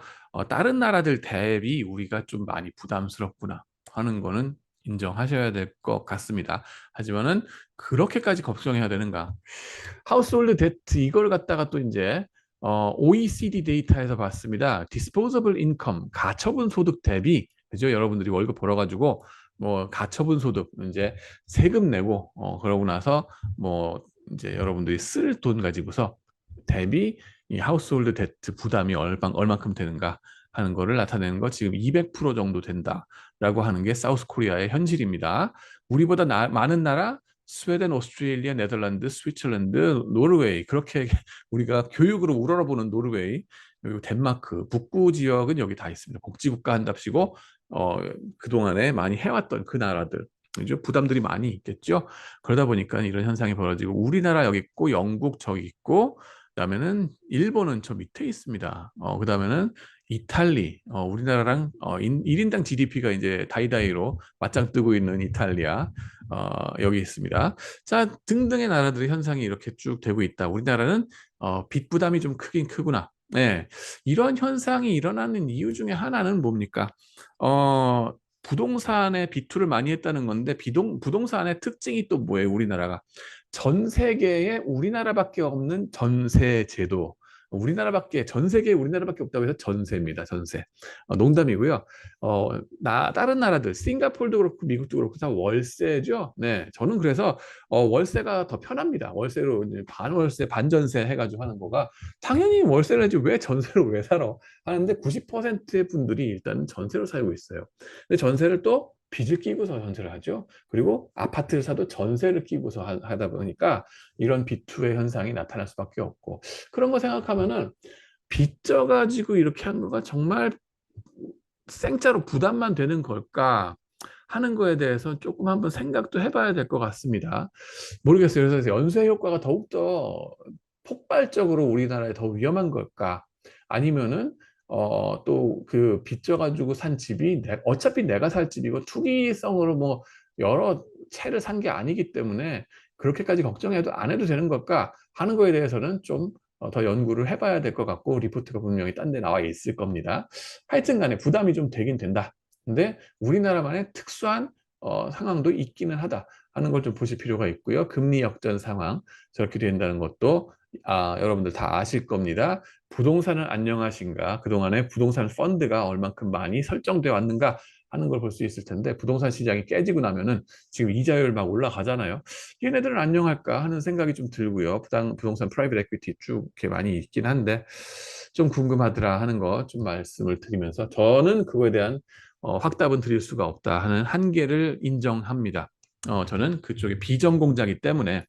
다른 나라들 대비 우리가 좀 많이 부담스럽구나 하는 거는 인정하셔야 될 것 같습니다. 하지만은 그렇게까지 걱정해야 되는가? 하우스홀드 데트 이걸 갖다가 또 이제 OECD 데이터에서 봤습니다. disposable income, 가처분 소득 대비, 그죠? 여러분들이 월급 벌어가지고 뭐 가처분 소득 이제 세금 내고 그러고 나서 뭐 이제 여러분들이 쓸 돈 가지고서 대비 이 하우스홀드 데트 부담이 얼만큼 되는가 하는 거를 나타내는 거 지금 200% 정도 된다라고 하는 게 사우스 코리아의 현실입니다. 우리보다 많은 나라 스웨덴, 오스트레일리아, 네덜란드, 스위tzer랜드, 노르웨이 그렇게 우리가 교육으로 우러러보는 노르웨이 그리고 덴마크 북부 지역은 여기 다 있습니다. 복지국가 한답시고 그동안에 많이 해왔던 그 나라들 그죠? 부담들이 많이 있겠죠. 그러다 보니까 이런 현상이 벌어지고 우리나라 여기 있고 영국 저기 있고 그다음에는 일본은 저 밑에 있습니다. 그다음에는 이탈리, 우리나라랑 1인당 GDP가 이제 다이다이로 맞짱 뜨고 있는 이탈리아 여기 있습니다. 자, 등등의 나라들의 현상이 이렇게 쭉 되고 있다. 우리나라는 빚 부담이 좀 크긴 크구나. 네, 이런 현상이 일어나는 이유 중에 하나는 뭡니까? 부동산에 비투를 많이 했다는 건데 부동산의 특징이 또 뭐예요? 우리나라가 전 세계에 우리나라밖에 없는 전세 제도. 전 세계에 우리나라밖에 없다고 해서 전세입니다. 전세. 농담이고요. 다른 나라들, 싱가포르도 그렇고 미국도 그렇고 다 월세죠. 네, 저는 그래서 월세가 더 편합니다. 월세로 이제 반월세, 반전세 해가지고 하는 거가 당연히 월세를 하지 왜 전세로 왜 살아? 하는데 90%의 분들이 일단 전세로 살고 있어요. 근데 전세를 또 빚을 끼고서 전세를 하죠. 그리고 아파트를 사도 전세를 끼고서 하다 보니까 이런 비투의 현상이 나타날 수밖에 없고 그런 거 생각하면은 빚져 가지고 이렇게 한 거가 정말 생짜로 부담만 되는 걸까 하는 거에 대해서 조금 한번 생각도 해봐야 될 것 같습니다. 모르겠어요. 그래서 연쇄 효과가 더욱더 폭발적으로 우리나라에 더 위험한 걸까? 아니면은 또 그 빚져가지고 산 집이 어차피 내가 살 집이고 투기성으로 뭐 여러 채를 산 게 아니기 때문에 그렇게까지 걱정해도 안 해도 되는 걸까 하는 거에 대해서는 좀 더 연구를 해봐야 될 것 같고 리포트가 분명히 딴 데 나와 있을 겁니다. 하여튼 간에 부담이 좀 되긴 된다. 근데 우리나라만의 특수한 상황도 있기는 하다 하는 걸 좀 보실 필요가 있고요. 금리 역전 상황 저렇게 된다는 것도 여러분들 다 아실 겁니다. 부동산은 안녕하신가? 그동안에 부동산 펀드가 얼만큼 많이 설정되어 왔는가 하는 걸 볼 수 있을 텐데 부동산 시장이 깨지고 나면은 지금 이자율 막 올라가잖아요. 얘네들은 안녕할까 하는 생각이 좀 들고요. 부동산 프라이빗 에퀴티 쭉 이렇게 많이 있긴 한데 좀 궁금하더라 하는 거 좀 말씀을 드리면서 저는 그거에 대한 확답은 드릴 수가 없다 하는 한계를 인정합니다. 저는 그쪽에 비전공자이기 때문에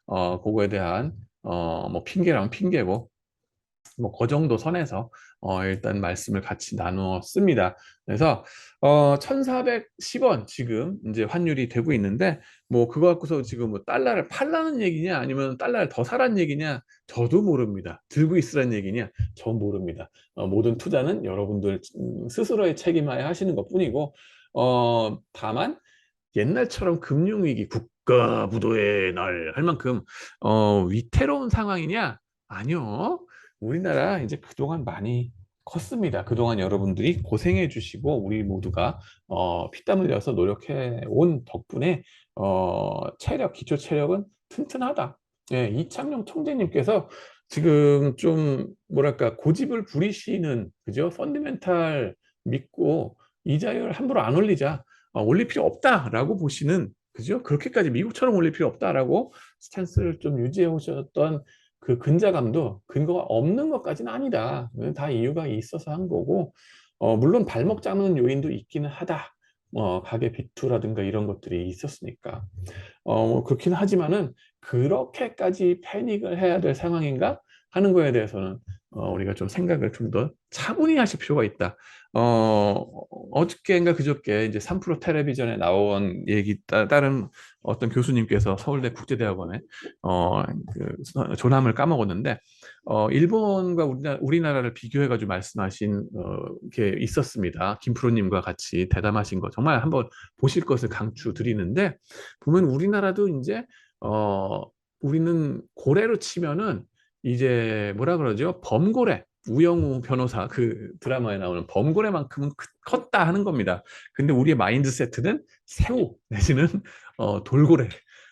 그거에 대한 뭐 핑계랑 핑계고 뭐 그 정도 선에서 일단 말씀을 같이 나누었습니다. 그래서 1,410원 지금 이제 환율이 되고 있는데 뭐 그거 갖고서 지금 뭐 달러를 팔라는 얘기냐 아니면 달러를 더 사라는 얘기냐 저도 모릅니다. 들고 있으라는 얘기냐 저 모릅니다. 모든 투자는 여러분들 스스로의 책임하에 하시는 것뿐이고 다만 옛날처럼 금융위기 국가부도의 날 할 만큼 위태로운 상황이냐? 아니요. 우리나라 이제 그동안 많이 컸습니다. 그동안 여러분들이 고생해 주시고 우리 모두가 피땀 흘려서 노력해 온 덕분에 기초 체력은 튼튼하다. 예, 이창용 총재님께서 지금 좀 뭐랄까 고집을 부리시는 그죠? 펀드멘탈 믿고 이자율 함부로 안 올리자. 올릴 필요 없다라고 보시는 그죠? 그렇게까지 미국처럼 올릴 필요 없다라고 스탠스를 좀 유지해 오셨던 그 근자감도 근거가 없는 것까지는 아니다. 다 이유가 있어서 한 거고, 물론 발목 잡는 요인도 있기는 하다. 가계 비투라든가 이런 것들이 있었으니까. 뭐 그렇긴 하지만은 그렇게까지 패닉을 해야 될 상황인가 하는 거에 대해서는 우리가 좀 생각을 좀 더 차분히 하실 필요가 있다. 어저께인가 그저께 이제 3프로 텔레비전에 나온 얘기 다른 어떤 교수님께서 서울대 국제대학원에 조남을 까먹었는데 일본과 우리나라를 비교해가지고 말씀하신 게 있었습니다. 김프로님과 같이 대담하신 거 정말 한번 보실 것을 강추드리는데 보면 우리나라도 이제 우리는 고래로 치면은 이제 뭐라 그러죠? 범고래. 우영우 변호사 그 드라마에 나오는 범고래만큼은 컸다 하는 겁니다. 근데 우리의 마인드세트는 새우 내지는 돌고래.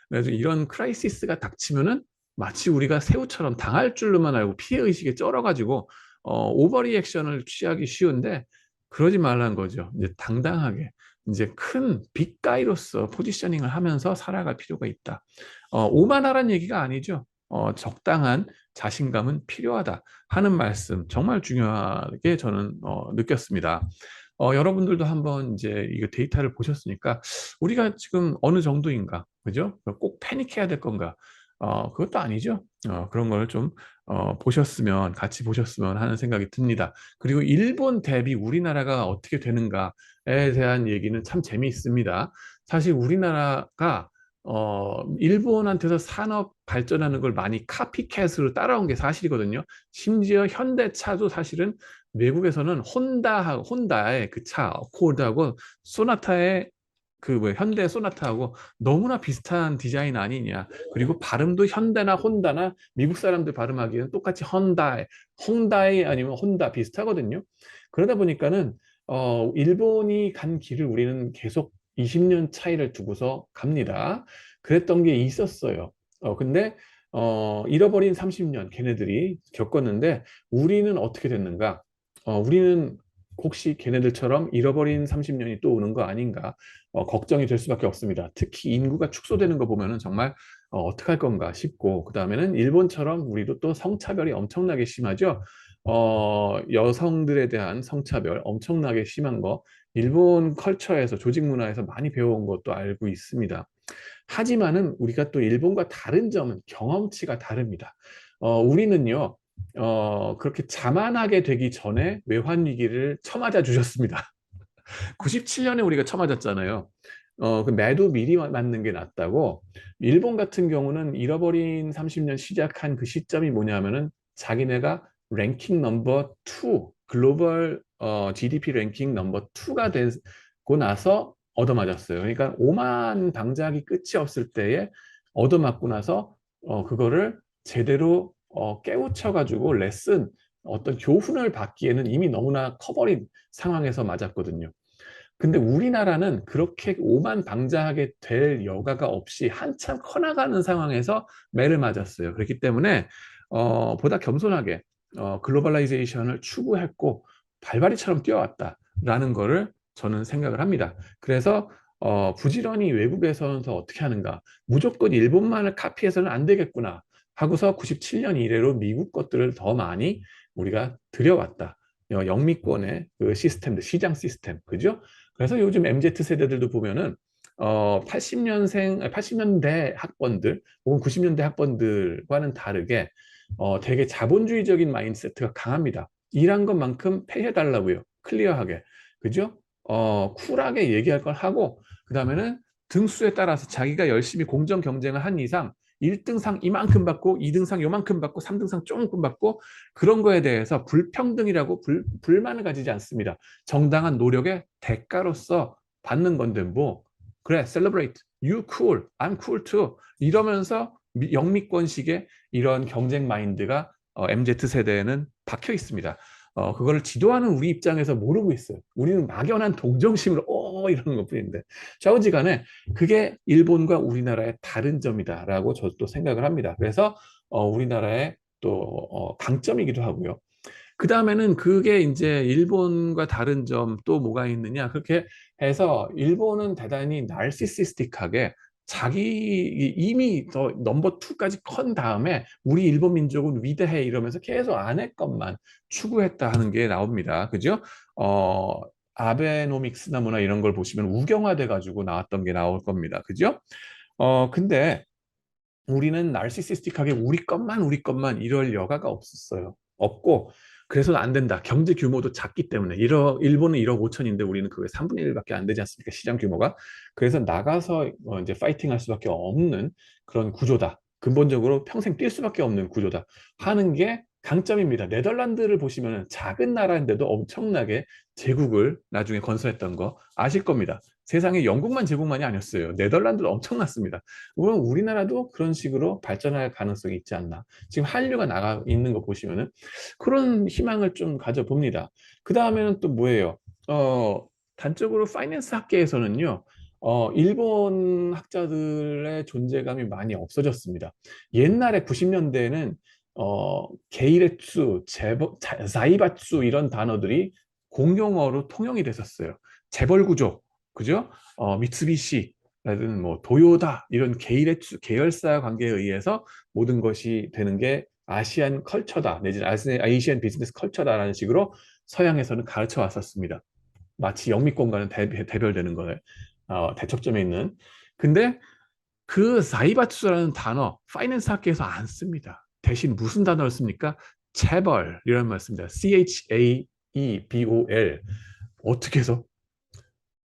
그래서 이런 크라이시스가 닥치면은 마치 우리가 새우처럼 당할 줄로만 알고 피해 의식에 쩔어가지고 오버리액션을 취하기 쉬운데 그러지 말라는 거죠. 이제 당당하게 이제 큰 빅가이로서 포지셔닝을 하면서 살아갈 필요가 있다. 오만하라는 얘기가 아니죠. 적당한 자신감은 필요하다 하는 말씀 정말 중요하게 저는 느꼈습니다. 여러분들도 한번 이제 이거 데이터를 보셨으니까 우리가 지금 어느 정도인가, 그죠? 꼭 패닉해야 될 건가? 그것도 아니죠. 그런 걸 좀 보셨으면, 같이 보셨으면 하는 생각이 듭니다. 그리고 일본 대비 우리나라가 어떻게 되는가에 대한 얘기는 참 재미있습니다. 사실 우리나라가 일본한테서 산업 발전하는 걸 많이 카피캣으로 따라온 게 사실이거든요. 심지어 현대차도 사실은 외국에서는 혼다의 그 차, 어코드하고 소나타의 그 뭐 현대 소나타하고 너무나 비슷한 디자인 아니냐. 그리고 발음도 현대나 혼다나 미국 사람들 발음하기에는 똑같이 헝다이 아니면 혼다 비슷하거든요. 그러다 보니까는 일본이 간 길을 우리는 계속 20년 차이를 두고서 갑니다. 그랬던 게 있었어요. 근데 잃어버린 30년 걔네들이 겪었는데 우리는 어떻게 됐는가? 우리는 혹시 걔네들처럼 잃어버린 30년이 또 오는 거 아닌가 걱정이 될 수밖에 없습니다. 특히 인구가 축소되는 거 보면은 정말 어떡할 건가 싶고, 그 다음에는 일본처럼 우리도 또 성차별이 엄청나게 심하죠. 여성들에 대한 성차별 엄청나게 심한 거 일본 컬처에서 조직 문화에서 많이 배워온 것도 알고 있습니다. 하지만은 우리가 또 일본과 다른 점은 경험치가 다릅니다. 우리는요, 그렇게 자만하게 되기 전에 외환 위기를 쳐맞아 주셨습니다. 97년에 우리가 처맞았잖아요. 그 매도 미리 맞는 게 낫다고. 일본 같은 경우는 잃어버린 30년 시작한 그 시점이 뭐냐면은 자기네가 랭킹 넘버 2, 글로벌 GDP 랭킹 넘버 2가 되고 나서 얻어맞았어요. 그러니까 오만 방작이 끝이 없을 때에 얻어맞고 나서 그거를 제대로 깨우쳐가지고 레슨, 어떤 교훈을 받기에는 이미 너무나 커버린 상황에서 맞았거든요. 근데 우리나라는 그렇게 오만방자하게 될 여가가 없이 한참 커나가는 상황에서 매를 맞았어요. 그렇기 때문에 보다 겸손하게 글로벌라이제이션을 추구했고 발바리처럼 뛰어왔다라는 거를 저는 생각을 합니다. 그래서 부지런히 외국에서는 더 어떻게 하는가, 무조건 일본만을 카피해서는 안 되겠구나 하고서 97년 이래로 미국 것들을 더 많이 우리가 들여왔다. 영미권의 그 시스템들, 시장 시스템, 그죠? 그래서 요즘 MZ 세대들도 보면은 80년대 학번들 혹은 90년대 학번들과는 다르게 되게 자본주의적인 마인드세트가 강합니다. 일한 것만큼 패해달라고요. 클리어하게. 그죠? 쿨하게 얘기할 걸 하고, 그 다음에는 등수에 따라서 자기가 열심히 공정 경쟁을 한 이상 1등상 이만큼 받고 2등상 요만큼 받고 3등상 조금 받고, 그런 거에 대해서 불평등이라고 불만을 가지지 않습니다. 정당한 노력의 대가로서 받는 건데 뭐 그래, celebrate, you cool, I'm cool too 이러면서 영미권식의 이런 경쟁 마인드가 MZ 세대에는 박혀 있습니다. 그거를 지도하는 우리 입장에서 모르고 있어요. 우리는 막연한 동정심으로 이러는 것뿐인데 좌우지간에 그게 일본과 우리나라의 다른 점이다라고 저도 생각을 합니다. 그래서 우리나라의 또 강점이기도 하고요. 그 다음에는 그게 이제 일본과 다른 점 또 뭐가 있느냐, 그렇게 해서 일본은 대단히 나르시시스틱하게 자기 이미 더 넘버 투까지 컨 다음에 우리 일본 민족은 위대해 이러면서 계속 아내 것만 추구했다 하는 게 나옵니다. 그죠? 어, 아베노믹스나 뭐나 이런 걸 보시면 우경화돼 가지고 나왔던 게 나올 겁니다. 그죠? 근데 우리는 나르시시스틱하게 우리 것만 이럴 여가가 없었어요. 없고, 그래서 안 된다. 경제 규모도 작기 때문에. 일본은 1억 5천인데 우리는 그게 3분의 1밖에 안 되지 않습니까? 시장 규모가. 그래서 나가서 이제 파이팅 할 수밖에 없는 그런 구조다. 근본적으로 평생 뛸 수밖에 없는 구조다 하는 게 강점입니다. 네덜란드를 보시면 작은 나라인데도 엄청나게 제국을 나중에 건설했던 거 아실 겁니다. 세상에 영국만 제국만이 아니었어요. 네덜란드도 엄청났습니다. 물론 우리나라도 그런 식으로 발전할 가능성이 있지 않나. 지금 한류가 나가 있는 거 보시면은 그런 희망을 좀 가져봅니다. 그 다음에는 또 뭐예요? 단적으로 파이낸스 학계에서는요, 일본 학자들의 존재감이 많이 없어졌습니다. 옛날에 90년대에는 게이레츠, 자이바츠 이런 단어들이 공용어로 통용이 됐었어요. 재벌 구조, 그죠? 미쓰비시, 라든 뭐 도요다 이런 계열사 관계에 의해서 모든 것이 되는 게 아시안 컬처다 내지는 아시안 비즈니스 컬처다라는 식으로 서양에서는 가르쳐 왔었습니다. 마치 영미권과는 대별되는 거에 대척점에 있는. 근데 그 사이바투라는 단어 파이낸스 학계에서 안 씁니다. 대신 무슨 단어를 씁니까? 체벌이라는 말 씁니다. CHAEBOL. 어떻게 해서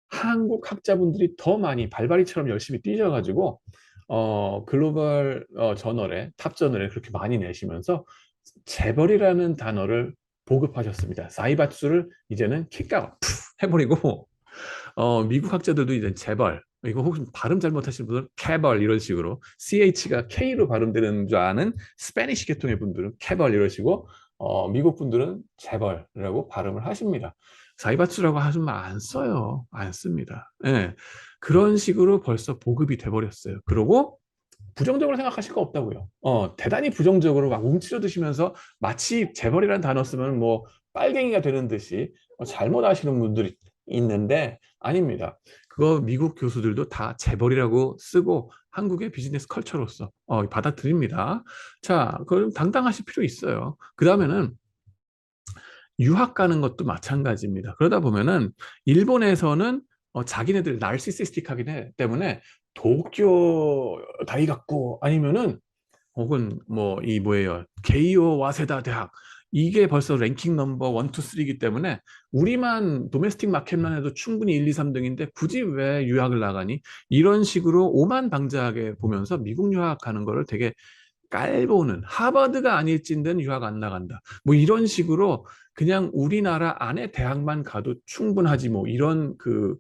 한국 학자분들이 더 많이 발바리처럼 열심히 뛰셔가지고 글로벌 저널에 탑 저널에 그렇게 많이 내시면서 재벌이라는 단어를 보급하셨습니다. 사이바투를 이제는 킥아웃 해버리고 미국 학자들도 이제 재벌 이거 혹시 발음 잘못하시는 분들은 캐벌 이런 식으로 CH가 K로 발음되는 줄 아는 스페니시 계통의 분들은 캐벌 이러시고 미국 분들은 재벌이라고 발음을 하십니다. 사이바츠라고 하시면 안 써요. 안 씁니다. 예. 그런 식으로 벌써 보급이 돼버렸어요. 그리고 부정적으로 생각하실 거 없다고요. 대단히 부정적으로 막 움츠려 드시면서 마치 재벌이라는 단어 쓰면 뭐 빨갱이가 되는 듯이 잘못 아시는 분들이 있는데 아닙니다. 그거 미국 교수들도 다 재벌이라고 쓰고 한국의 비즈니스 컬처로서 받아들입니다. 자, 그럼 당당하실 필요 있어요. 그 다음에는 유학 가는 것도 마찬가지입니다. 그러다 보면은 일본에서는 자기네들 나르시시스틱하기 때문에 도쿄 다이각고 아니면은 혹은 뭐 이 뭐예요 게이오 와세다 대학 이게 벌써 랭킹 넘버 1, 2, 3이기 때문에 우리만 도메스틱 마켓만 해도 충분히 1, 2, 3등인데 굳이 왜 유학을 나가니? 이런 식으로 오만방자하게 보면서 미국 유학 가는 거를 되게 깔보는 하버드가 아닐진된 유학 안 나간다. 뭐 이런 식으로 그냥 우리나라 안에 대학만 가도 충분하지 뭐 이런 그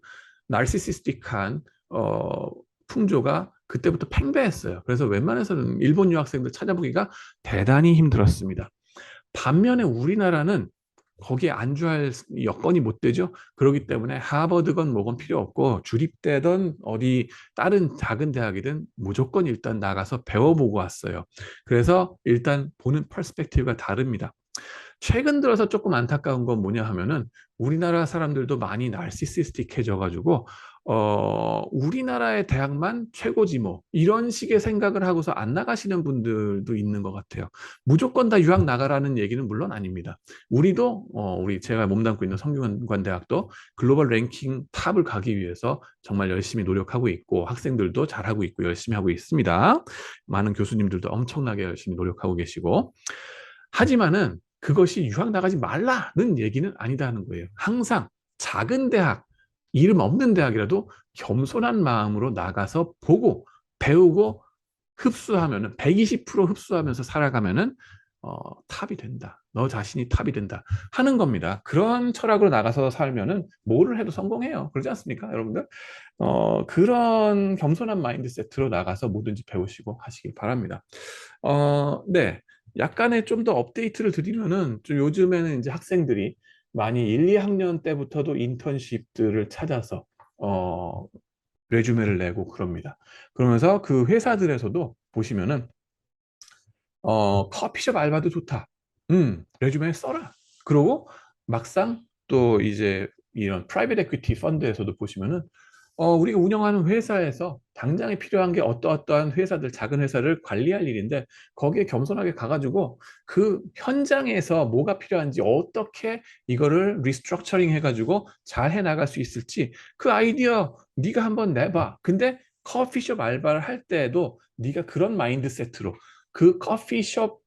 나르시시스틱한 풍조가 그때부터 팽배했어요. 그래서 웬만해서는 일본 유학생들 찾아보기가 대단히 힘들었습니다. 반면에 우리나라는 거기에 안주할 여건이 못 되죠. 그렇기 때문에 하버드건 뭐건 필요 없고 주립대든 어디 다른 작은 대학이든 무조건 일단 나가서 배워보고 왔어요. 그래서 일단 보는 퍼스펙티브가 다릅니다. 최근 들어서 조금 안타까운 건 뭐냐 하면은 우리나라 사람들도 많이 나르시시스틱해져 가지고 우리나라의 대학만 최고지 뭐 이런 식의 생각을 하고서 안 나가시는 분들도 있는 것 같아요. 무조건 다 유학 나가라는 얘기는 물론 아닙니다. 우리도 우리 제가 몸담고 있는 성균관대학도 글로벌 랭킹 탑을 가기 위해서 정말 열심히 노력하고 있고 학생들도 잘하고 있고 열심히 하고 있습니다. 많은 교수님들도 엄청나게 열심히 노력하고 계시고 하지만은 그것이 유학 나가지 말라는 얘기는 아니다는 거예요. 항상 작은 대학, 이름 없는 대학이라도 겸손한 마음으로 나가서 보고 배우고 흡수하면은 120% 흡수하면서 살아가면은 탑이 된다. 너 자신이 탑이 된다 하는 겁니다. 그런 철학으로 나가서 살면은 뭐를 해도 성공해요. 그러지 않습니까, 여러분들? 그런 겸손한 마인드세트로 나가서 뭐든지 배우시고 하시길 바랍니다. 네. 약간의 좀 더 업데이트를 드리면은 좀 요즘에는 이제 학생들이 많이 1, 2학년 때부터도 인턴십들을 찾아서 레주메를 내고 그럽니다. 그러면서 그 회사들에서도 보시면은 커피숍 알바도 좋다. 레주메에 써라. 그러고 막상 또 이제 이런 프라이빗 에퀴티 펀드에서도 보시면은 우리가 운영하는 회사에서 당장에 필요한 게 어떠어떠한 회사들, 작은 회사를 관리할 일인데 거기에 겸손하게 가가지고 그 현장에서 뭐가 필요한지 어떻게 이거를 리스트럭처링 해가지고 잘 해나갈 수 있을지 그 아이디어 네가 한번 내봐. 근데 커피숍 알바를 할 때에도 네가 그런 마인드세트로 그 커피숍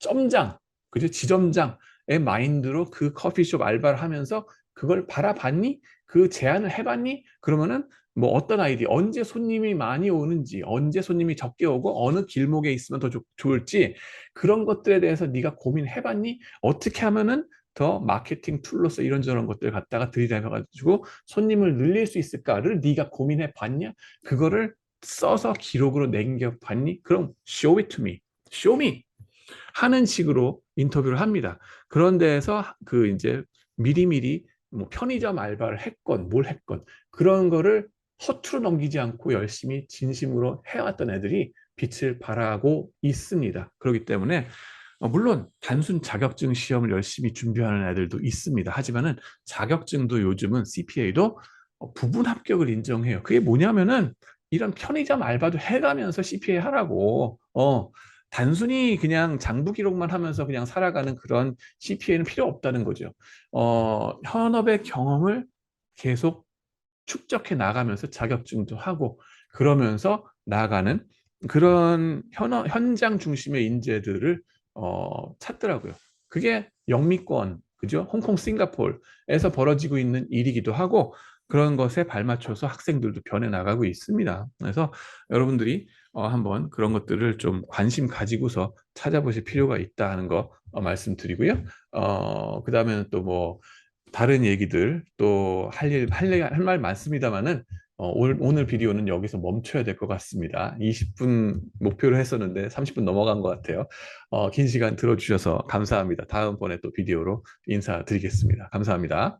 점장, 그죠? 지점장의 마인드로 그 커피숍 알바를 하면서 그걸 바라봤니? 그 제안을 해봤니? 그러면은 뭐 어떤 아이디, 언제 손님이 많이 오는지, 언제 손님이 적게 오고 어느 길목에 있으면 더 좋을지 그런 것들에 대해서 네가 고민해봤니? 어떻게 하면은 더 마케팅 툴로서 이런저런 것들 갖다가 들이대가지고 손님을 늘릴 수 있을까를 네가 고민해 봤냐? 그거를 써서 기록으로 남겨봤니? 그럼 show it to me, show me 하는 식으로 인터뷰를 합니다. 그런 데에서 그 이제 미리미리 뭐 편의점 알바를 했건 뭘 했건 그런 거를 허투루 넘기지 않고 열심히 진심으로 해왔던 애들이 빛을 발하고 있습니다. 그렇기 때문에 물론 단순 자격증 시험을 열심히 준비하는 애들도 있습니다. 하지만은 자격증도 요즘은 CPA도 부분 합격을 인정해요. 그게 뭐냐면은 이런 편의점 알바도 해가면서 CPA 하라고. 단순히 그냥 장부 기록만 하면서 그냥 살아가는 그런 CPA는 필요 없다는 거죠. 현업의 경험을 계속 축적해 나가면서 자격증도 하고 그러면서 나아가는 그런 현장 중심의 인재들을 찾더라고요. 그게 영미권, 그죠? 홍콩, 싱가포르에서 벌어지고 있는 일이기도 하고 그런 것에 발맞춰서 학생들도 변해 나가고 있습니다. 그래서 여러분들이 한번 그런 것들을 좀 관심 가지고서 찾아보실 필요가 있다 하는 거 말씀드리고요. 그 다음에는 또 뭐 다른 얘기들 또 할 말 많습니다만은 오늘 비디오는 여기서 멈춰야 될 것 같습니다. 20분 목표로 했었는데 30분 넘어간 것 같아요. 긴 시간 들어주셔서 감사합니다. 다음번에 또 비디오로 인사드리겠습니다. 감사합니다.